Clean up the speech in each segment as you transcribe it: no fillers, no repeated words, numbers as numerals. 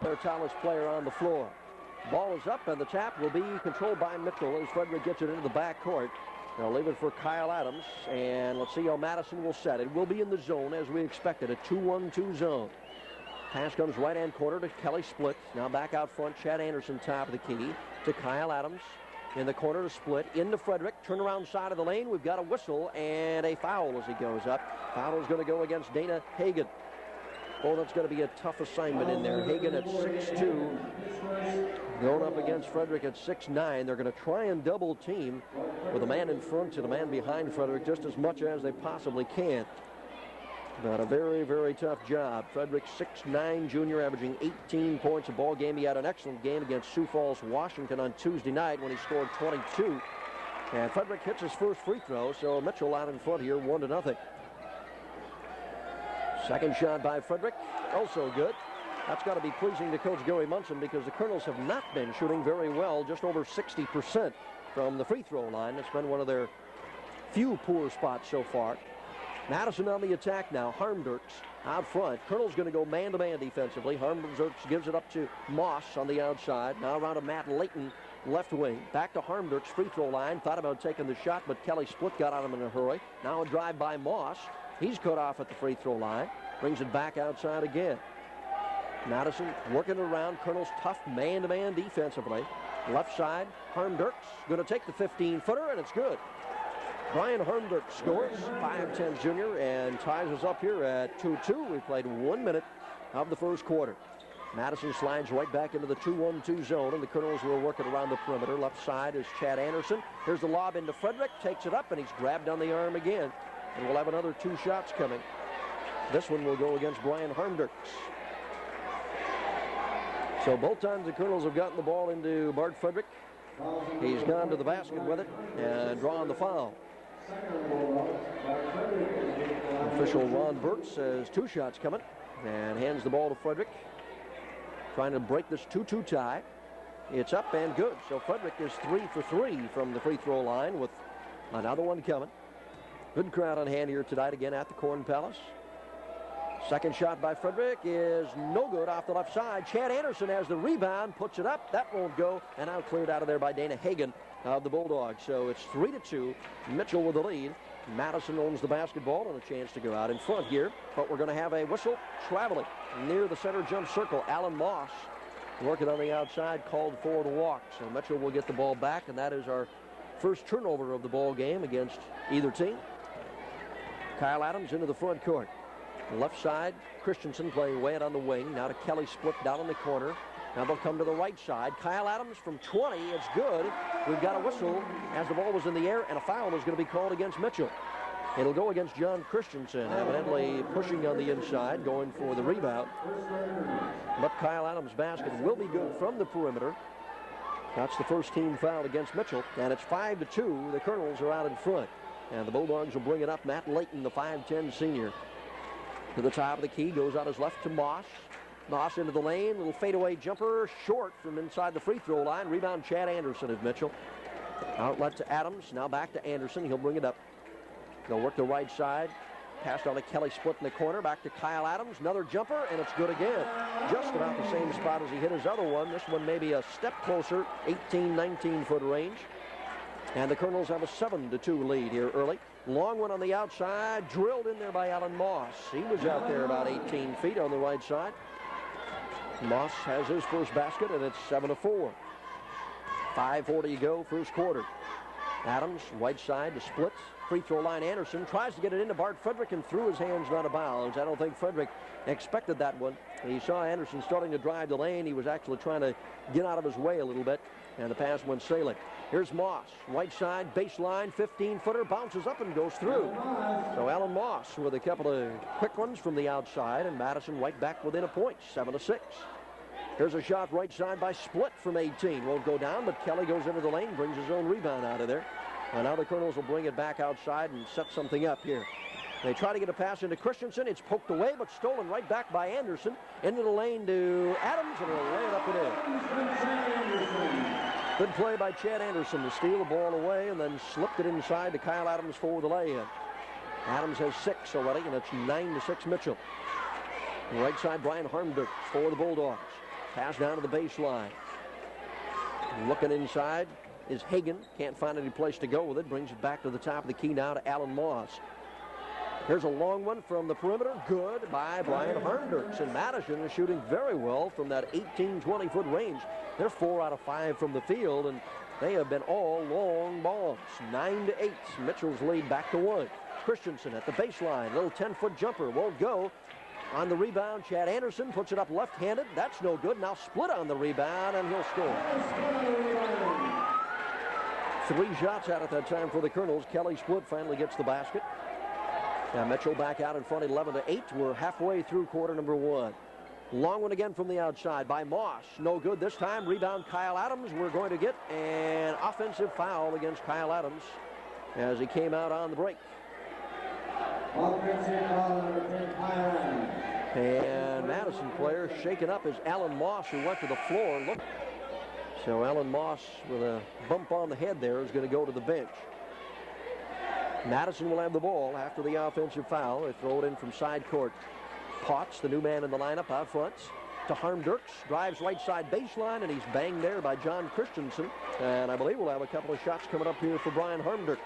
their tallest player on the floor. Ball is up, and the tap will be controlled by Mitchell as Friedrick gets it into the backcourt. They'll leave it for Kyle Adams, and let's see how Madison will set. It will be in the zone as we expected, a 2-1-2 zone. Pass comes right-hand corner to Kelly Split. Now back out front, Chad Anderson top of the key to Kyle Adams. In the corner to Split, into Friedrick, turnaround side of the lane. We've got a whistle and a foul as he goes up. Foul is going to go against Dana Hagan. Oh, that's going to be a tough assignment in there. Hagan at 6'2", going up against Friedrick at 6'9". They're going to try and double team with a man in front and a man behind Friedrick just as much as they possibly can. But a very, very tough job. Friedrick, 6'9", junior, averaging 18 points a ball game. He had an excellent game against Sioux Falls, Washington on Tuesday night when he scored 22. And Friedrick hits his first free throw, so Mitchell out in front here, 1-0. Second shot by Friedrick, also good. That's got to be pleasing to Coach Gary Munson because the Colonels have not been shooting very well, just over 60% from the free throw line. It's been one of their few poor spots so far. Madison on the attack now. Harmdirks out front. Colonel's going to go man-to-man defensively. Harmdirks gives it up to Moss on the outside. Now around to Matt Layton, left wing. Back to Harmdirks, free throw line. Thought about taking the shot, but Kelly Split got on him in a hurry. Now a drive by Moss. He's cut off at the free throw line. Brings it back outside again. Madison working around. Colonel's tough man-to-man defensively. Left side, Harmdirks going to take the 15-footer, and it's good. Brian Harmdirk scores, 5'10" junior, and ties us up here at 2-2. We played 1 minute of the first quarter. Madison slides right back into the 2-1-2 zone, and the Colonels will work it around the perimeter. Left side is Chad Anderson. Here's the lob into Friedrick, takes it up, and he's grabbed on the arm again. And we'll have another 2 shots coming. This one will go against Brian Harmdirks. So both times the Colonels have gotten the ball into Bart Friedrick. He's gone to the basket with it and drawn the foul. Official Ron Burt says 2 shots coming and hands the ball to Friedrick. Trying to break this 2-2 tie. It's up and good. So Friedrick is 3 for 3 from the free throw line with another one coming. Good crowd on hand here tonight again at the Corn Palace. Second shot by Friedrick is no good off the left side. Chad Anderson has the rebound, puts it up. That won't go, and now cleared out of there by Dana Hagan of the Bulldogs. So it's 3-2. Mitchell with the lead. Madison owns the basketball and a chance to go out in front here. But we're going to have a whistle traveling near the center jump circle. Alan Moss working on the outside, called for the walk. So Mitchell will get the ball back, and that is our first turnover of the ball game against either team. Kyle Adams into the front court. Left side, Christensen playing way out on the wing. Now to Kelly Split down in the corner. Now they'll come to the right side. Kyle Adams from 20. It's good. We've got a whistle as the ball was in the air, and a foul is going to be called against Mitchell. It'll go against John Christensen, evidently pushing on the inside, going for the rebound. But Kyle Adams' basket will be good from the perimeter. That's the first team foul against Mitchell, and it's 5-2. The Colonels are out in front, and the Bulldogs will bring it up. Matt Layton, the 5'10" senior. To the top of the key, goes out his left to Moss. Moss into the lane, little fadeaway jumper, short from inside the free throw line. Rebound Chad Anderson of Mitchell. Outlet to Adams, now back to Anderson. He'll bring it up. They'll work the right side. Passed on to Kelly Split in the corner, back to Kyle Adams. Another jumper, and it's good again. Just about the same spot as he hit his other one. This one maybe a step closer, 18, 19-foot range. And the Colonels have a 7-2 lead here early. Long one on the outside, drilled in there by Alan Moss. He was out there about 18 feet on the right side. Moss has his first basket, and it's 7-4. 5:40 to go, first quarter. Adams, right side to Split. Free throw line, Anderson tries to get it into Bart Friedrick and threw his hands out of bounds. I don't think Friedrick expected that one. He saw Anderson starting to drive the lane. He was actually trying to get out of his way a little bit, and the pass went sailing. Here's Moss, right side, baseline, 15-footer, bounces up and goes through. So Alan Moss with a couple of quick ones from the outside, and Madison right back within a point, 7-6. Here's a shot right side by Split from 18. Won't go down, but Kelly goes into the lane, brings his own rebound out of there. And now the Colonels will bring it back outside and set something up here. They try to get a pass into Christensen. It's poked away, but stolen right back by Anderson. Into the lane to Adams, and he'll lay it up and in. Good play by Chad Anderson to steal the ball away and then slipped it inside to Kyle Adams for the lay-in. Adams has 6 already, and it's 9-6 Mitchell. Right side, Brian Harmdirk for the Bulldogs. Pass down to the baseline. Looking inside is Hagan. Can't find any place to go with it. Brings it back to the top of the key now to Alan Moss. Here's a long one from the perimeter. Good by Brian Harmdurks. And Madison is shooting very well from that 18, 20-foot range. They're 4 out of 5 from the field, and they have been all long balls. 9-8. Mitchell's lead back to 1. Christensen at the baseline. Little 10-foot jumper. Won't go. On the rebound, Chad Anderson puts it up left-handed. That's no good. Now Split on the rebound, and he'll score. 3 shots out at that time for the Colonels. Kelly Split finally gets the basket. Now Mitchell back out in front, 11-8. We're halfway through quarter number 1. Long one again from the outside by Moss. No good this time. Rebound Kyle Adams. We're going to get an offensive foul against Kyle Adams as he came out on the break. Offensive foul number 10, Kyle Adams. And Madison player shaken up is Alan Moss, who went to the floor. Look. So Alan Moss with a bump on the head there is going to go to the bench. Madison will have the ball after the offensive foul. They throw it in from side court. Potts, the new man in the lineup, out front to Harmdurks. Drives right side baseline, and he's banged there by John Christensen. And I believe we'll have a couple of shots coming up here for Brian Harmdurks.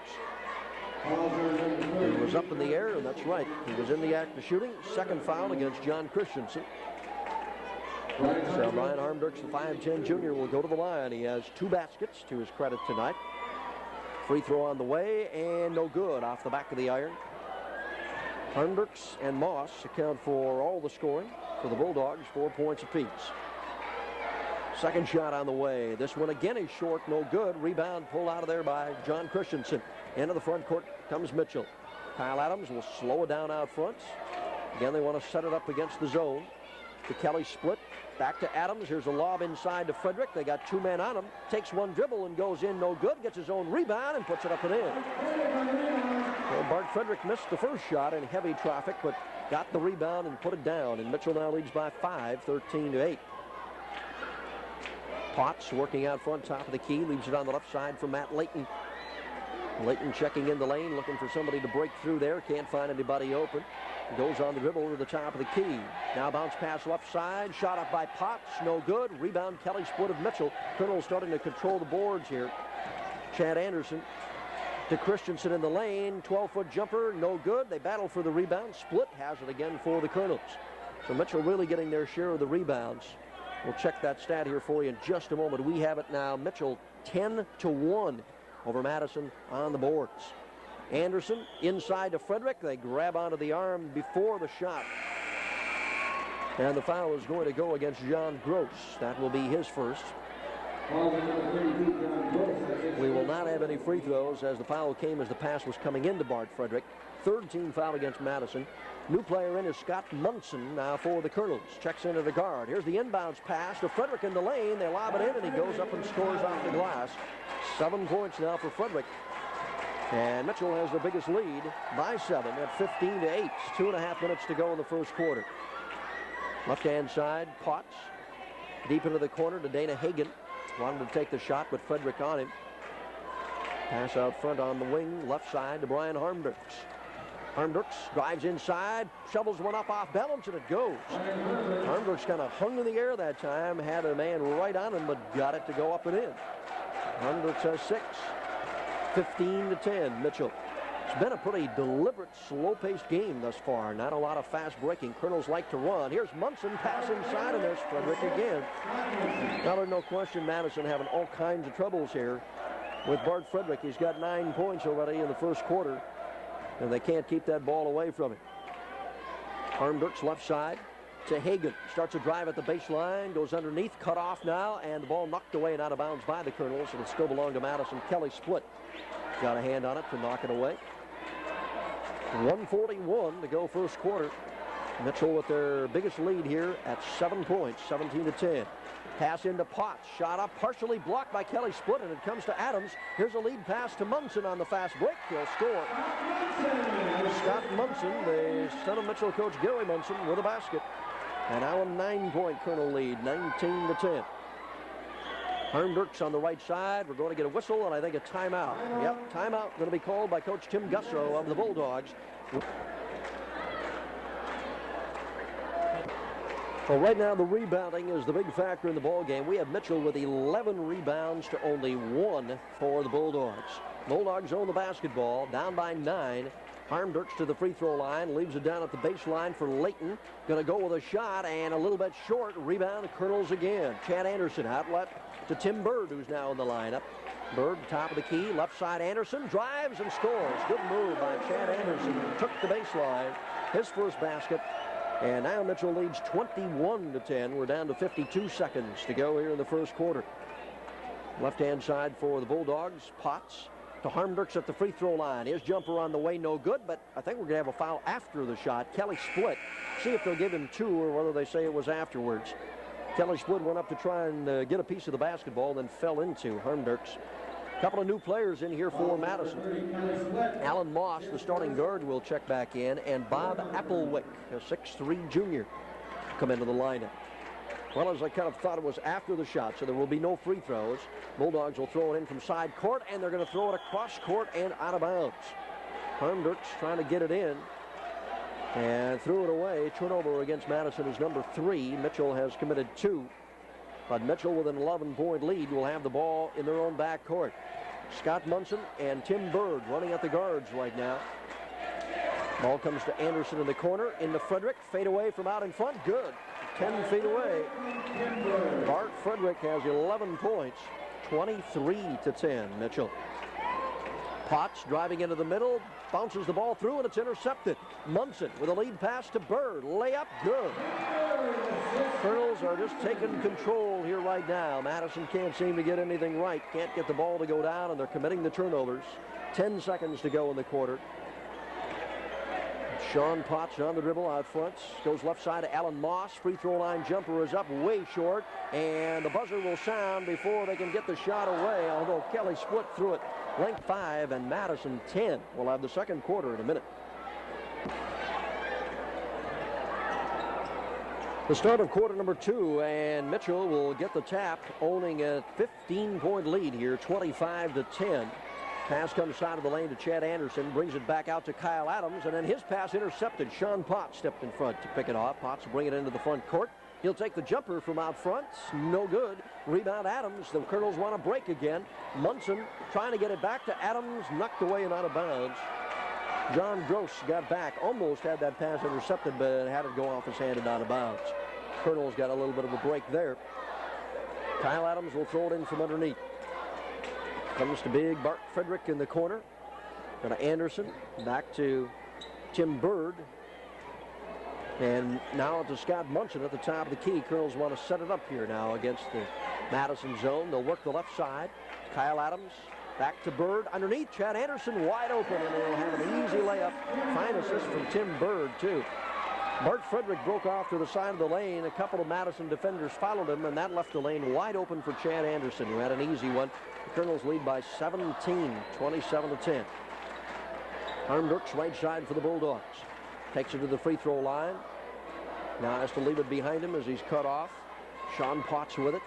He was up in the air, and that's right. He was in the act of shooting. Second foul against John Christensen. So Brian Harmdurks, the 5'10 junior, will go to the line. He has 2 baskets to his credit tonight. Free throw on the way, and no good off the back of the iron. Harmdurks and Moss account for all the scoring for the Bulldogs, 4 points apiece. Second shot on the way. This one again is short, no good. Rebound pulled out of there by John Christensen. Into the front court comes Mitchell. Kyle Adams will slow it down out front. Again, they want to set it up against the zone. To Kelly Split. Back to Adams. Here's a lob inside to Friedrick. They got 2 men on him. Takes one dribble and goes in, no good. Gets his own rebound and puts it up and in. Well, Bart Friedrick missed the first shot in heavy traffic, but got the rebound and put it down. And Mitchell now leads by 5, 13-8. Potts working out front, top of the key. Leaves it on the left side for Matt Layton. Layton checking in the lane, looking for somebody to break through there. Can't find anybody open. Goes on the dribble to the top of the key. Now bounce pass left side. Shot up by Potts. No good. Rebound Kelly Split of Mitchell. Colonel starting to control the boards here. Chad Anderson to Christensen in the lane. 12-foot jumper. No good. They battle for the rebound. Split has it again for the Colonels. So Mitchell really getting their share of the rebounds. We'll check that stat here for you in just a moment. We have it now. Mitchell 10-1 over Madison on the boards. Anderson inside to Friedrick. They grab onto the arm before the shot. And the foul is going to go against John Gross. That will be his first. We will not have any free throws as the foul came as the pass was coming into Bart Friedrick. Third team foul against Madison. New player in is Scott Munson now for the Colonels. Checks into the guard. Here's the inbounds pass to Friedrick in the lane. They lob it in and he goes up and scores off the glass. 7 points now for Friedrick. And Mitchell has the biggest lead by 7 at 15-8. 2.5 minutes to go in the first quarter. Left-hand side, Potts. Deep into the corner to Dana Hagan. Wanted to take the shot, but Friedrick on him. Pass out front on the wing, left side to Brian Harmdurks. Harmdurks drives inside, shovels one up off balance, and it goes. Harmdurks kind of hung in the air that time, had a man right on him, but got it to go up and in. Harmdurks has 6. 15-10, Mitchell. It's been a pretty deliberate, slow-paced game thus far. Not a lot of fast breaking. Colonels like to run. Here's Munson, pass inside, and there's Friedrick again. Now there's no question Madison having all kinds of troubles here with Bart Friedrick. He's got 9 points already in the first quarter, and they can't keep that ball away from him. Harmdurks left side to Hagan. Starts a drive at the baseline, goes underneath, cut off now, and the ball knocked away and out of bounds by the Colonels. It'll still belong to Madison. Kelly Split got a hand on it to knock it away. 1:41 to go first quarter. Mitchell with their biggest lead here at 7 points, 17-10. Pass into Potts, shot up, partially blocked by Kelly Split, and it comes to Adams. Here's a lead pass to Munson on the fast break. He'll score. Scott Munson, the son of Mitchell coach Gary Munson, with a basket. And now a 9-point Colonel lead, 19-10. Harmdurks on the right side. We're going to get a whistle and I think a timeout. Yep, timeout going to be called by Coach Tim Gusso of the Bulldogs. Well, right now the rebounding is the big factor in the ball game. We have Mitchell with 11 rebounds to only 1 for the Bulldogs. Bulldogs own the basketball, down by 9. Harmdirks to the free throw line, leaves it down at the baseline for Layton. Going to go with a shot and a little bit short. Rebound, Colonels again. Chad Anderson outlet to Tim Bird, who's now in the lineup. Bird, top of the key, left side Anderson, drives and scores. Good move by Chad Anderson. Took the baseline, his first basket. And now Mitchell leads 21-10. We're down to 52 seconds to go here in the first quarter. Left-hand side for the Bulldogs, Potts to Harmdirks at the free throw line. His jumper on the way, no good, but I think we're going to have a foul after the shot. Kelly Split. See if they'll give him 2 or whether they say it was afterwards. Kelly Split went up to try and get a piece of the basketball, then fell into Harmdirks. A couple of new players in here for Madison. Alan Moss, the starting guard, will check back in, and Bob Applewick, a 6'3 junior, come into the lineup. Well, as I kind of thought, it was after the shot, so there will be no free throws. Bulldogs will throw it in from side court, and they're going to throw it across court and out of bounds. Harmdirks trying to get it in and threw it away. Turnover against Madison is number 3. Mitchell has committed 2. But Mitchell with an 11-point lead will have the ball in their own backcourt. Scott Munson and Tim Bird running at the guards right now. Ball comes to Anderson in the corner, into Friedrick, fade away from out in front, good. 10 feet away. Bart Friedrick has 11 points, 23-10, Mitchell. Potts driving into the middle, bounces the ball through, and it's intercepted. Munson with a lead pass to Bird, layup, good. Colonels are just taking control here right now. Madison can't seem to get anything right, can't get the ball to go down, and they're committing the turnovers. 10 seconds to go in the quarter. Sean Potts on the dribble out front. Goes left side to Alan Moss. Free throw line jumper is up way short. And the buzzer will sound before they can get the shot away. Although Kelly Split threw it length 5 and Madison 10. We'll have the second quarter in a minute. The start of quarter number 2, and Mitchell will get the tap, owning a 15-point lead here, 25-10. Pass comes side of the lane to Chad Anderson, brings it back out to Kyle Adams, and then his pass intercepted. Sean Potts stepped in front to pick it off. Potts will bring it into the front court. He'll take the jumper from out front. No good. Rebound Adams. The Colonels want to break again. Munson trying to get it back to Adams, knocked away and out of bounds. John Gross got back, almost had that pass intercepted, but had it go off his hand and out of bounds. Colonels got a little bit of a break there. Kyle Adams will throw it in from underneath. Comes to big Bart Friedrick in the corner. Going to Anderson, back to Tim Bird. And now to Scott Munson at the top of the key. Colonels want to set it up here now against the Madison zone. They'll work the left side. Kyle Adams, back to Bird. Underneath, Chad Anderson wide open, and they'll have an easy layup. Fine assist from Tim Bird, too. Bart Friedrick broke off to the side of the lane. A couple of Madison defenders followed him, and that left the lane wide open for Chad Anderson, who had an easy one. The Colonels lead by 17, 27-10. Harmdirks right side for the Bulldogs. Takes it to the free throw line. Now has to leave it behind him as he's cut off. Sean Potts with it.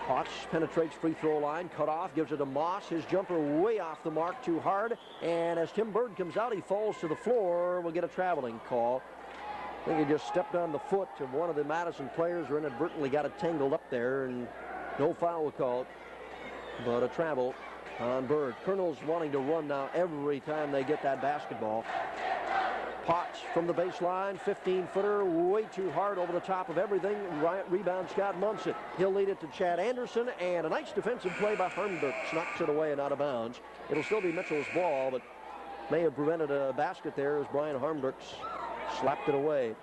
Potts penetrates free throw line, cut off, gives it to Moss. His jumper way off the mark, too hard. And as Tim Bird comes out, he falls to the floor. We'll get a traveling call. I think he just stepped on the foot of one of the Madison players, or inadvertently got it tangled up there, and no foul called, but a travel on Bird. Colonels wanting to run now every time they get that basketball. Potts from the baseline, 15-footer, way too hard over the top of everything. Rebound Scott Munson. He'll lead it to Chad Anderson, and a nice defensive play by Harmdirks knocks it away and out of bounds. It'll still be Mitchell's ball, but may have prevented a basket there as Brian Harmdirks slapped it away.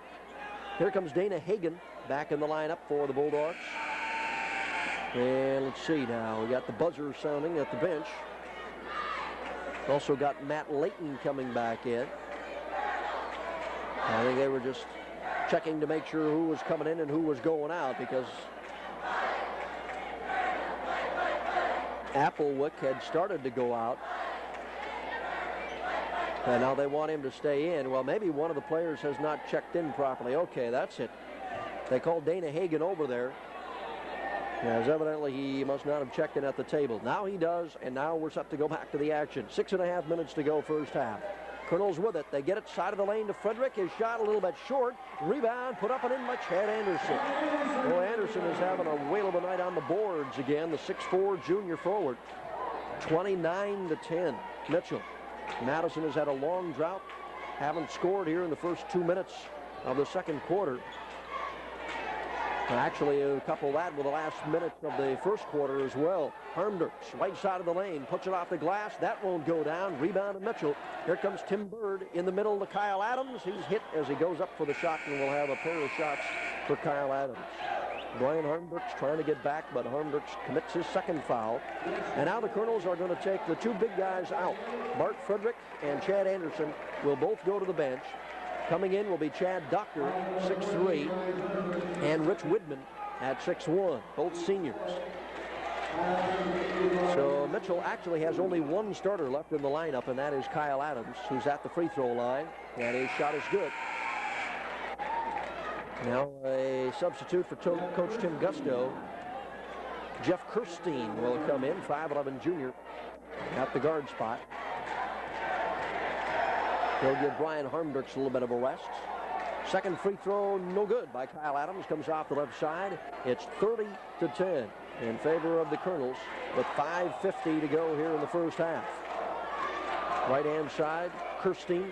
Here comes Dana Hagan back in the lineup for the Bulldogs. And let's see now. We got the buzzer sounding at the bench. Also got Matt Layton coming back in. I think they were just checking to make sure who was coming in and who was going out, because Applewick had started to go out. And now they want him to stay in. Well, maybe one of the players has not checked in properly. Okay, that's it. They called Dana Hagan over there. As evidently he must not have checked in at the table. Now he does, and now we're set to go back to the action. 6.5 minutes to go first half. Colonels with it. They get it side of the lane to Friedrick. His shot a little bit short. Rebound put up and in by Chad Anderson. Well, Anderson is having a whale of a night on the boards again. The 6'4" junior forward. 29-10. Mitchell. Madison has had a long drought. Haven't scored here in the first 2 minutes of the second quarter. Actually, a couple of that with the last minute of the first quarter as well. Harmdurks, right side of the lane, puts it off the glass. That won't go down. Rebound to Mitchell. Here comes Tim Bird in the middle to Kyle Adams. He's hit as he goes up for the shot, and we'll have a pair of shots for Kyle Adams. Brian Harmdurks trying to get back, but Harmdurks commits his second foul. And now the Colonels are going to take the two big guys out. Bart Friedrick and Chad Anderson will both go to the bench. Coming in will be Chad Doctor, 6'3", and Rich Widman at 6'1", both seniors. So Mitchell actually has only one starter left in the lineup, and that is Kyle Adams, who's at the free throw line, and his shot is good. Now a substitute for Coach Tim Gusto. Jeff Kirstein will come in, 5'11" junior, at the guard spot. He'll give Brian Harmdurks a little bit of a rest. Second free throw, no good by Kyle Adams. Comes off the left side. It's 30-10 in favor of the Colonels with 5:50 to go here in the first half. Right-hand side, Kirstein.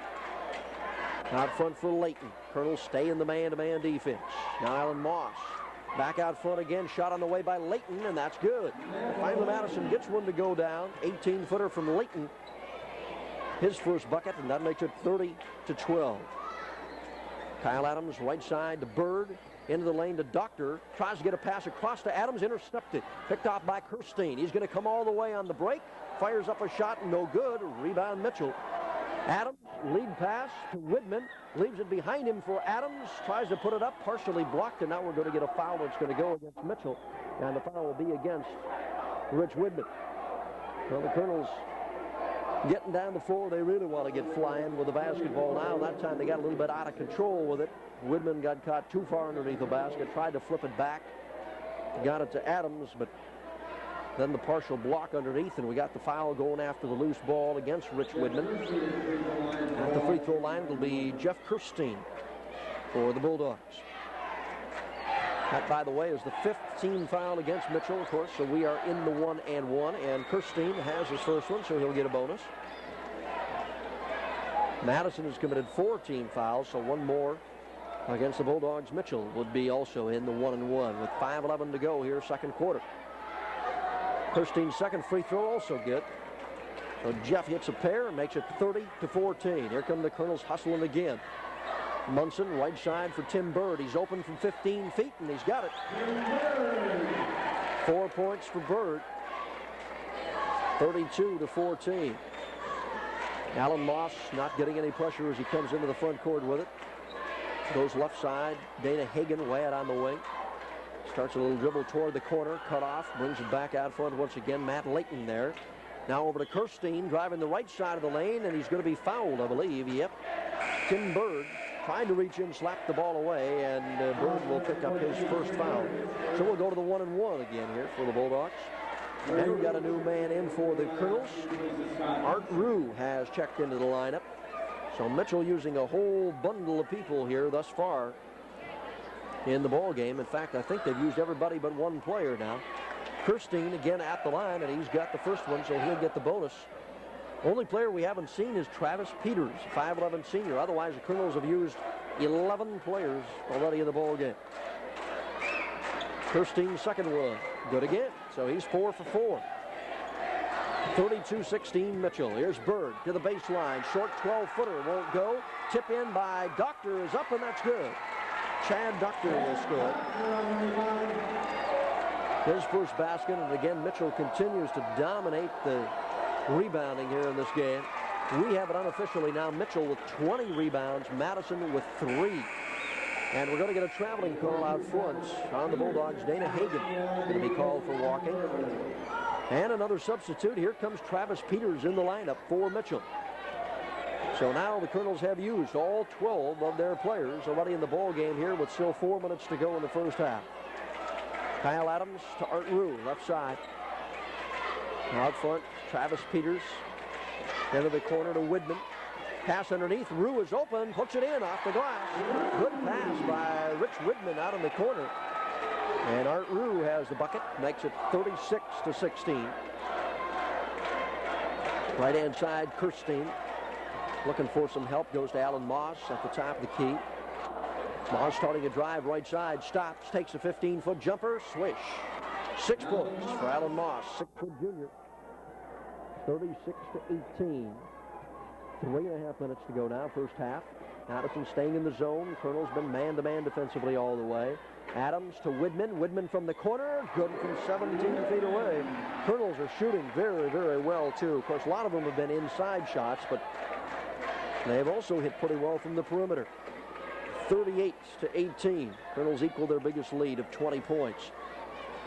Out front for Layton. Colonels stay in the man-to-man defense. Now Alan Moss. Back out front again. Shot on the way by Layton, and that's good. Finally, Madison gets one to go down. 18-footer from Layton. His first bucket, and that makes it 30-12. Kyle Adams, right side to Bird, into the lane to Doctor, tries to get a pass across to Adams, intercepted, picked off by Kirstein. He's going to come all the way on the break, fires up a shot, no good. Rebound Mitchell. Adams, lead pass to Widman, leaves it behind him for Adams, tries to put it up, partially blocked, and now we're going to get a foul that's going to go against Mitchell, and the foul will be against Rich Widman. Well, the Colonels getting down the floor, they really want to get flying with the basketball now. That time they got a little bit out of control with it. Widman got caught too far underneath the basket, tried to flip it back, got it to Adams, but then the partial block underneath, and we got the foul going after the loose ball against Rich Widman. At the free throw line will be Jeff Kirstein for the Bulldogs. That, by the way, is the 5th team foul against Mitchell, of course, so we are in the 1-and-1, and Kirstein has his first one, so he'll get a bonus. Madison has committed 4 team fouls, so one more against the Bulldogs. Mitchell would be also in the 1-and-1 with 5:11 to go here, second quarter. Kirstein's second free throw also good. So Jeff hits a pair and makes it 30-14. Here come the Colonels hustling again. Munson, right side for Tim Bird. He's open from 15 feet, and he's got it. 4 points for Bird. 32-14. Alan Moss not getting any pressure as he comes into the front court with it. Goes left side. Dana Hagan way out on the wing. Starts a little dribble toward the corner. Cut off. Brings it back out front once again. Matt Layton there. Now over to Kirstein, driving the right side of the lane, and he's going to be fouled, I believe. Yep. Tim Bird trying to reach in, slap the ball away, and Bird will pick up his first foul. So we'll go to the 1-and-1 again here for the Bulldogs. And we've got a new man in for the Colonels. Art Rue has checked into the lineup. So Mitchell using a whole bundle of people here thus far in the ball game. In fact, I think they've used everybody but one player now. Kirstein again at the line, and he's got the first one, so he'll get the bonus. Only player we haven't seen is Travis Peters, 5'11" senior. Otherwise, the Colonels have used 11 players already in the ball game. Kirstein's second one, good again. So he's 4 for 4. 32-16 Mitchell. Here's Bird to the baseline. Short 12-footer won't go. Tip in by Doctor is up, and that's good. Chad Doctor will score. His first basket, and again, Mitchell continues to dominate the rebounding here in this game. We have it unofficially now. Mitchell with 20 rebounds, Madison with 3. And we're going to get a traveling call out front on the Bulldogs. Dana Hagan going to be called for walking. And another substitute. Here comes Travis Peters in the lineup for Mitchell. So now the Colonels have used all 12 of their players already in the ball game here with still 4 minutes to go in the first half. Kyle Adams to Art Rue, left side. Out front, Travis Peters. Into the corner to Widman. Pass underneath. Rue is open. Puts it in off the glass. Good pass by Rich Widman out in the corner. And Art Rue has the bucket. Makes it 36-16. Right-hand side, Kirstein looking for some help. Goes to Alan Moss at the top of the key. Moss starting a drive right side. Stops. Takes a 15-foot jumper. Swish. 6 points for Alan Moss. 6-foot junior. 36-18. 3.5 minutes to go now, first half. Madison staying in the zone. Colonel's been man-to-man defensively all the way. Adams to Widman. Widman from the corner. Good from 17 feet away. Colonels are shooting very, very well, too. Of course, a lot of them have been inside shots, but they've also hit pretty well from the perimeter. 38-18. Colonels equal their biggest lead of 20 points.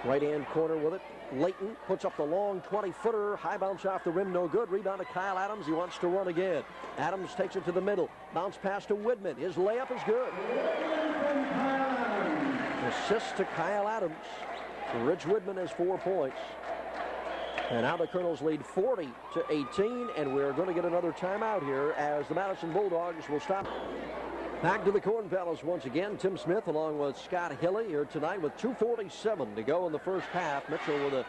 Right-hand corner with it. Layton puts up the long 20-footer. High bounce off the rim, no good. Rebound to Kyle Adams. He wants to run again. Adams takes it to the middle. Bounce pass to Widman. His layup is good. Assist to Kyle Adams. Rich Widman has 4 points. And now the Colonels lead 40-18, and we're going to get another timeout here as the Madison Bulldogs will stop. Back to the Corn Palace once again. Tim Smith along with Scott Hilly here tonight with 2:47 to go in the first half. Mitchell with a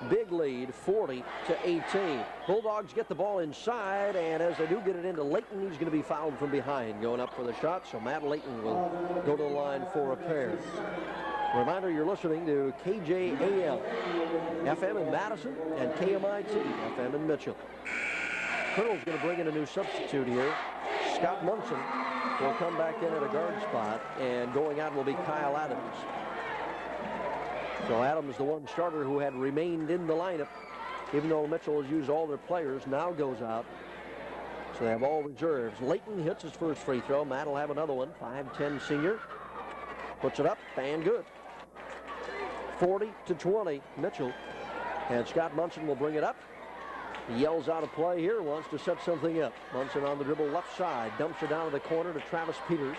big lead, 40-18. Bulldogs get the ball inside, and as they do get it into Layton, he's going to be fouled from behind going up for the shot. So Matt Layton will go to the line for a pair. Reminder, you're listening to KJAL FM in Madison and KMIT FM in Mitchell. Colonel's going to bring in a new substitute here. Scott Munson will come back in at a guard spot, and going out will be Kyle Adams. So Adams, the one starter who had remained in the lineup, even though Mitchell has used all their players, now goes out. So they have all reserves. Layton hits his first free throw. Matt will have another one. 5'10" senior. Puts it up, and good. 40-20, Mitchell. And Scott Munson will bring it up. He yells out a play here, wants to set something up. Munson on the dribble left side, dumps it down to the corner to Travis Peters.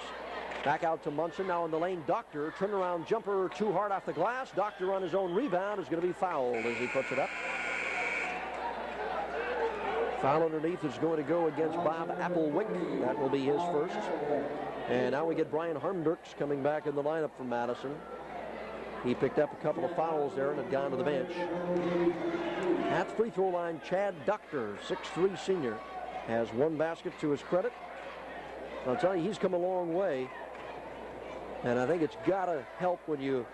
Back out to Munson, now in the lane, Doctor. Turnaround jumper too hard off the glass. Doctor on his own rebound is going to be fouled as he puts it up. Foul underneath is going to go against Bob Applewick. That will be his first. And now we get Brian Harmdurks coming back in the lineup for Madison. He picked up a couple of fouls there and had gone to the bench. At the free throw line, Chad Doctor, 6'3" senior, has 1 basket to his credit. I'll tell you, he's come a long way. And I think it's got to help when you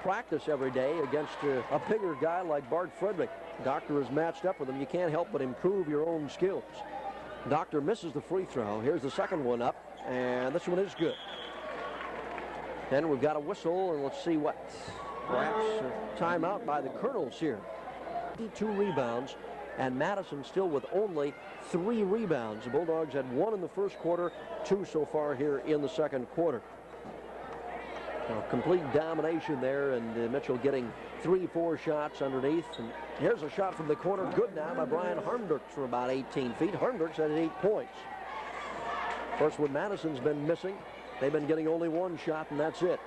practice every day against a bigger guy like Bart Friedrick. Doctor is matched up with him. You can't help but improve your own skills. Doctor misses the free throw. Here's the second one up, and this one is good. Then we've got a whistle, and let's see what. Perhaps a timeout by the Colonels here. 2 rebounds, and Madison still with only 3 rebounds. The Bulldogs had 1 in the first quarter, 2 so far here in the second quarter. Complete domination there, and Mitchell getting 3-4 shots underneath. And here's a shot from the corner, good now by Brian Harmdurks from about 18 feet. Harmdurks had 8 points. Of course, when Madison's been missing, they've been getting only 1 shot, and that's it.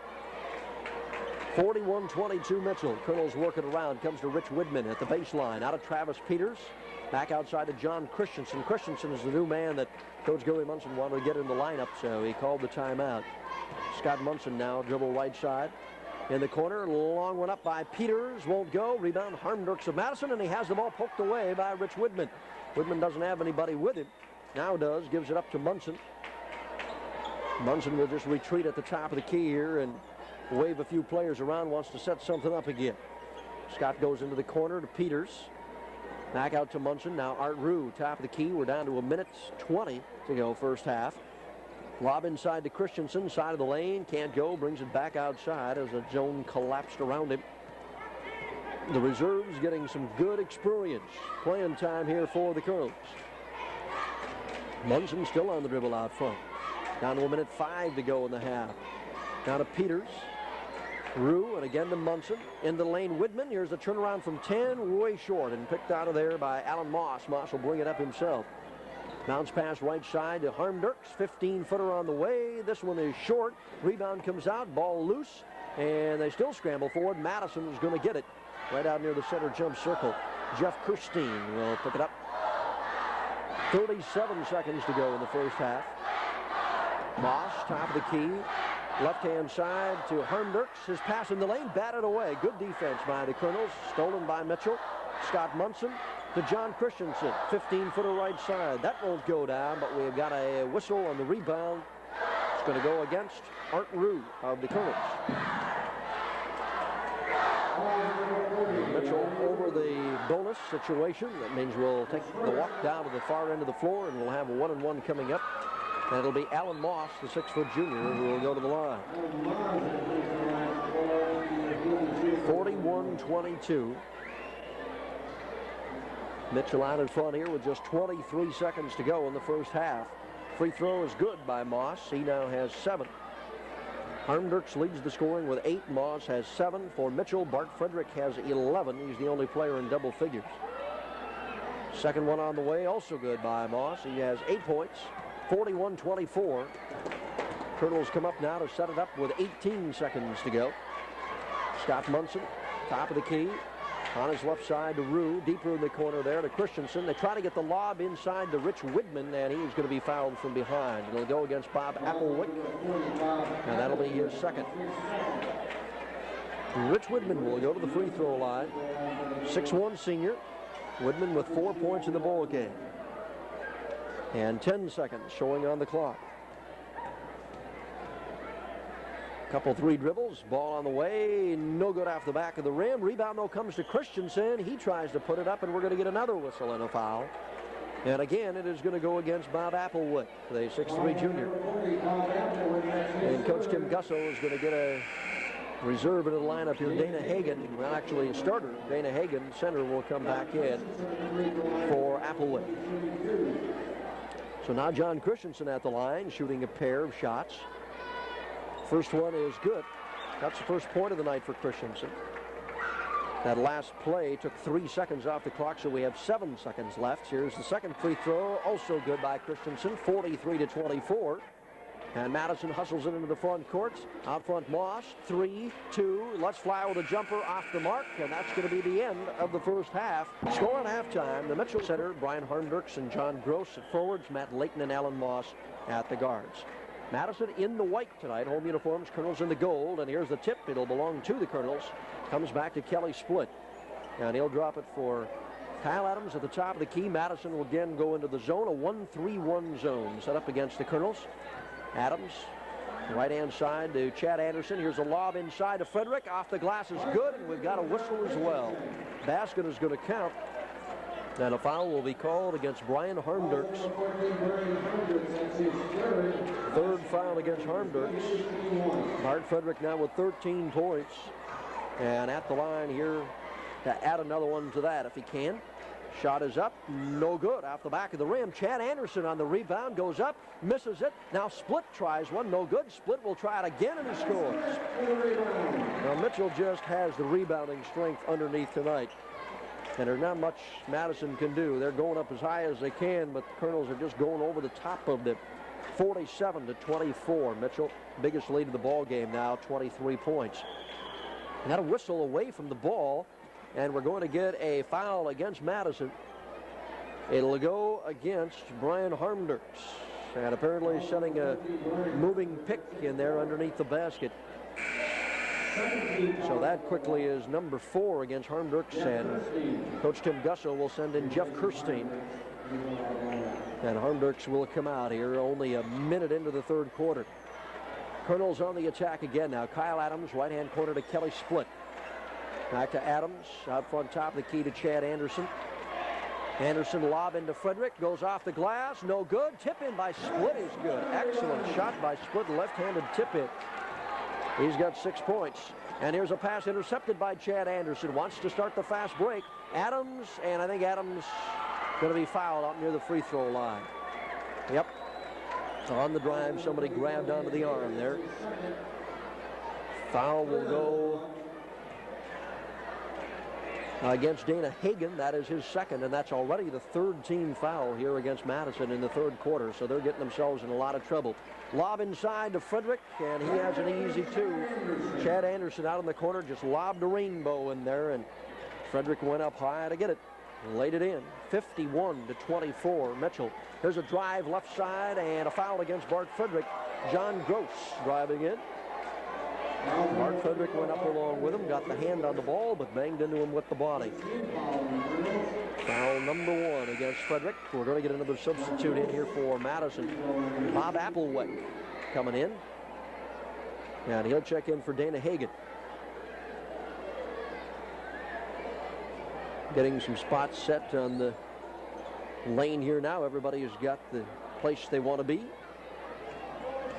41-22 Mitchell. Colonel's working around. Comes to Rich Widman at the baseline. Out of Travis Peters. Back outside to John Christensen. Christensen is the new man that Coach Gilly Munson wanted to get in the lineup, so he called the timeout. Scott Munson now dribble right side. In the corner, long one up by Peters. Won't go. Rebound Harmdurks of Madison, and he has the ball poked away by Rich Widman. Widman doesn't have anybody with him. Now does. Gives it up to Munson. Munson will just retreat at the top of the key here and wave a few players around, wants to set something up again. Scott goes into the corner to Peters. Back out to Munson. Now Art Rue, top of the key. We're down to 1:20 to go first half. Lob inside to Christensen, side of the lane. Can't go, brings it back outside as a zone collapsed around him. The reserves getting some good experience. Playing time here for the Colonels. Munson still on the dribble out front. Down to 1:05 to go in the half. Now to Peters. Rue, and again to Munson. Into the lane, Widman. Here's the turnaround from 10, way short, and picked out of there by Alan Moss. Moss will bring it up himself. Bounce pass right side to Harmdurks. 15-footer on the way. This one is short. Rebound comes out, ball loose, and they still scramble forward. Madison is going to get it right out near the center jump circle. Jeff Kirstein will pick it up. 37 seconds to go in the first half. Moss, top of the key. Left-hand side to Harmdirks. His pass in the lane, batted away. Good defense by the Colonels. Stolen by Mitchell. Scott Munson to John Christensen. 15-footer right side. That won't go down, but we've got a whistle on the rebound. It's going to go against Art Rue of the Colonels. Mitchell over the bonus situation. That means we'll take the walk down to the far end of the floor, and we'll have a 1-and-1 coming up. And it'll be Alan Moss, the 6-foot junior, who will go to the line. 41-22. Mitchell out in front here with just 23 seconds to go in the first half. Free throw is good by Moss. He now has 7. Harmdirks leads the scoring with 8. Moss has 7. For Mitchell, Bart Friedrick has 11. He's the only player in double figures. Second one on the way, also good by Moss. He has 8 points. 41-24. Colonels come up now to set it up with 18 seconds to go. Scott Munson, top of the key. On his left side to Rue, deeper in the corner there to Christensen. They try to get the lob inside to Rich Widman, and he's going to be fouled from behind. It'll go against Bob Applewick, and that'll be his second. Rich Widman will go to the free throw line. 6'1" senior. Widman with 4 points in the ball game. And 10 seconds showing on the clock. Couple 3 dribbles, ball on the way, no good off the back of the rim. Rebound though comes to Christensen. He tries to put it up, and we're going to get another whistle and a foul. And again, it is going to go against Bob Applewood, the 6'3" junior. And Coach Tim Gusso is going to get a reserve into the lineup here. Dana Hagan, well, actually a starter. Dana Hagan, center, will come back in for Applewood. So now John Christensen at the line, shooting a pair of shots. First one is good. That's the first point of the night for Christensen. That last play took 3 seconds off the clock, so we have 7 seconds left. Here's the second free throw, also good by Christensen, 43-24. And Madison hustles it into the front court. Out front, Moss, 3, 2. Let's fly with a jumper off the mark, and that's going to be the end of the first half. Score at halftime, the Mitchell Center, Brian Harmdirks and John Gross at forwards, Matt Layton and Alan Moss at the guards. Madison in the white tonight, home uniforms, Colonels in the gold, and here's the tip. It'll belong to the Colonels. Comes back to Kelly Split, and he'll drop it for Kyle Adams at the top of the key. Madison will again go into the zone, a 1-3-1 zone set up against the Colonels. Adams, right-hand side to Chad Anderson. Here's a lob inside to Friedrick. Off the glass is good, and we've got a whistle as well. Basket is going to count, and a foul will be called against Brian Harmdirks. Third foul against Harmdirks. Bart Friedrick now with 13 points, and at the line here to add another one to that if he can. Shot is up, no good. Off the back of the rim, Chad Anderson on the rebound, goes up, misses it. Now Split tries one, no good. Split will try it again, and he scores. Now Mitchell just has the rebounding strength underneath tonight, and there's not much Madison can do. They're going up as high as they can, but the Colonels are just going over the top of them. 47-24. Mitchell, biggest lead of the ball game now, 23 points. And that a whistle away from the ball, and we're going to get a foul against Madison. It'll go against Brian Harmdirks, and apparently setting a moving pick in there underneath the basket. So that quickly is number 4 against Harmdirks, and Coach Tim Gusso will send in Jeff Kirstein. And Harmdirks will come out here only a minute into the third quarter. Colonels on the attack again now. Kyle Adams, right-hand corner to Kelly Split. Back to Adams, out front top of the key to Chad Anderson. Anderson lob into Friedrick, goes off the glass, no good. Tip in by Split is good. Excellent shot by Split, left-handed tip in. He's got 6 points. And here's a pass intercepted by Chad Anderson. Wants to start the fast break. Adams, and I think Adams going to be fouled out near the free throw line. Yep. On the drive, somebody grabbed onto the arm there. Foul will go against Dana Hagan. That is his second, and that's already the third team foul here against Madison in the third quarter, so they're getting themselves in a lot of trouble. Lob inside to Friedrick, and he has an easy 2. Chad Anderson out in the corner just lobbed a rainbow in there, and Friedrick went up high to get it. laid it in, 51-24, Mitchell. Here's a drive left side and a foul against Bart Friedrick. John Gross driving in. Bart Friedrick went up along with him, got the hand on the ball, but banged into him with the body. Foul number 1 against Friedrick. We're going to get another substitute in here for Madison. Bob Applewick coming in. And he'll check in for Dana Hagan. Getting some spots set on the lane here now. Everybody has got the place they want to be.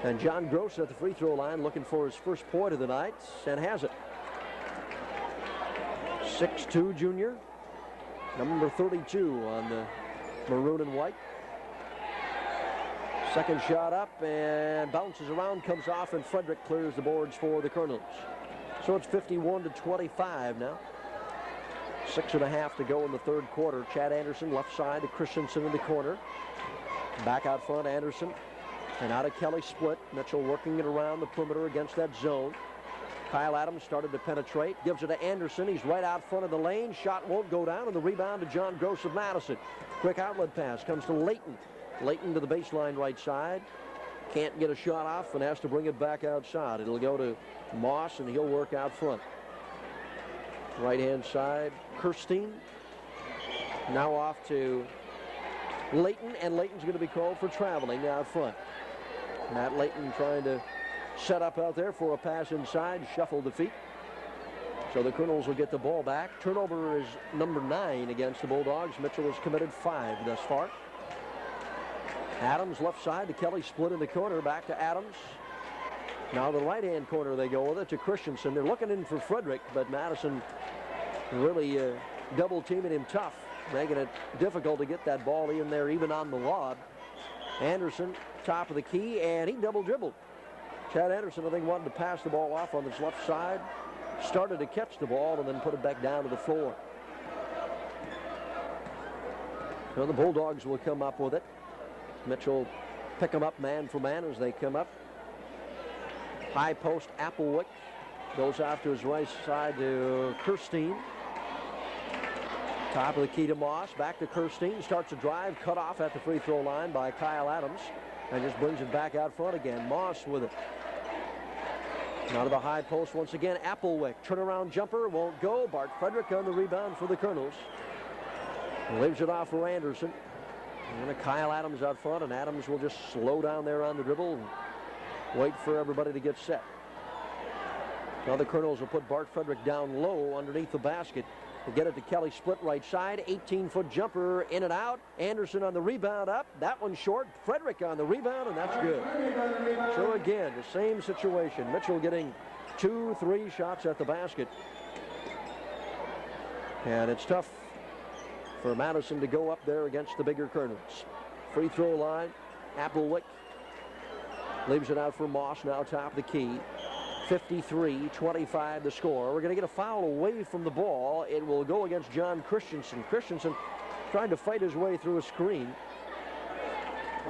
And John Gross at the free throw line looking for his first point of the night, and has it. 6'2" junior, number 32 on the maroon and white. Second shot up and bounces around, comes off, and Friedrick clears the boards for the Colonels. So it's 51-25 now. 6.5 to go in the third quarter. Chad Anderson left side to Christensen in the corner. Back out front, Anderson. And out of Kelly split. Mitchell working it around the perimeter against that zone. Kyle Adams started to penetrate. Gives it to Anderson. He's right out front of the lane. Shot won't go down. And the rebound to John Gross of Madison. Quick outlet pass comes to Layton. Layton to the baseline right side. Can't get a shot off and has to bring it back outside. It'll go to Moss and he'll work out front. Right-hand side, Kirstein. Now off to Layton, and Layton's going to be called for traveling out front. Matt Layton trying to set up out there for a pass inside, shuffle the feet. So the Colonels will get the ball back. Turnover is number 9 against the Bulldogs. Mitchell has committed 5 thus far. Adams left side to Kelly, split in the corner, back to Adams. Now the right-hand corner they go with it to Christensen. They're looking in for Friedrick, but Madison really double teaming him tough, making it difficult to get that ball in there even on the lob. Anderson, top of the key, and he double dribbled. Chad Anderson, I think, wanted to pass the ball off on his left side, started to catch the ball, and then put it back down to the floor. So the Bulldogs will come up with it. Mitchell pick them up man for man as they come up. High post, Applewick goes out to his right side to Kirstein. Top of the key to Moss, back to Kirstein, starts a drive, cut off at the free throw line by Kyle Adams, and just brings it back out front again. Moss with it. Now to the high post once again, Applewick, turnaround jumper, won't go. Bart Friedrick on the rebound for the Colonels. Leaves it off for Anderson. And Kyle Adams out front, and Adams will just slow down there on the dribble and wait for everybody to get set. Now the Colonels will put Bart Friedrick down low underneath the basket. They get it to Kelly, split right side, 18-foot jumper in and out. Anderson on the rebound up. That one short. Friedrick on the rebound, and that's good. So again, the same situation. Mitchell getting 2-3 shots at the basket. And it's tough for Madison to go up there against the bigger Colonels. Free throw line, Applewick leaves it out for Moss, now top of the key. 53-25 the score. We're going to get a foul away from the ball. It will go against John Christensen. Christensen trying to fight his way through a screen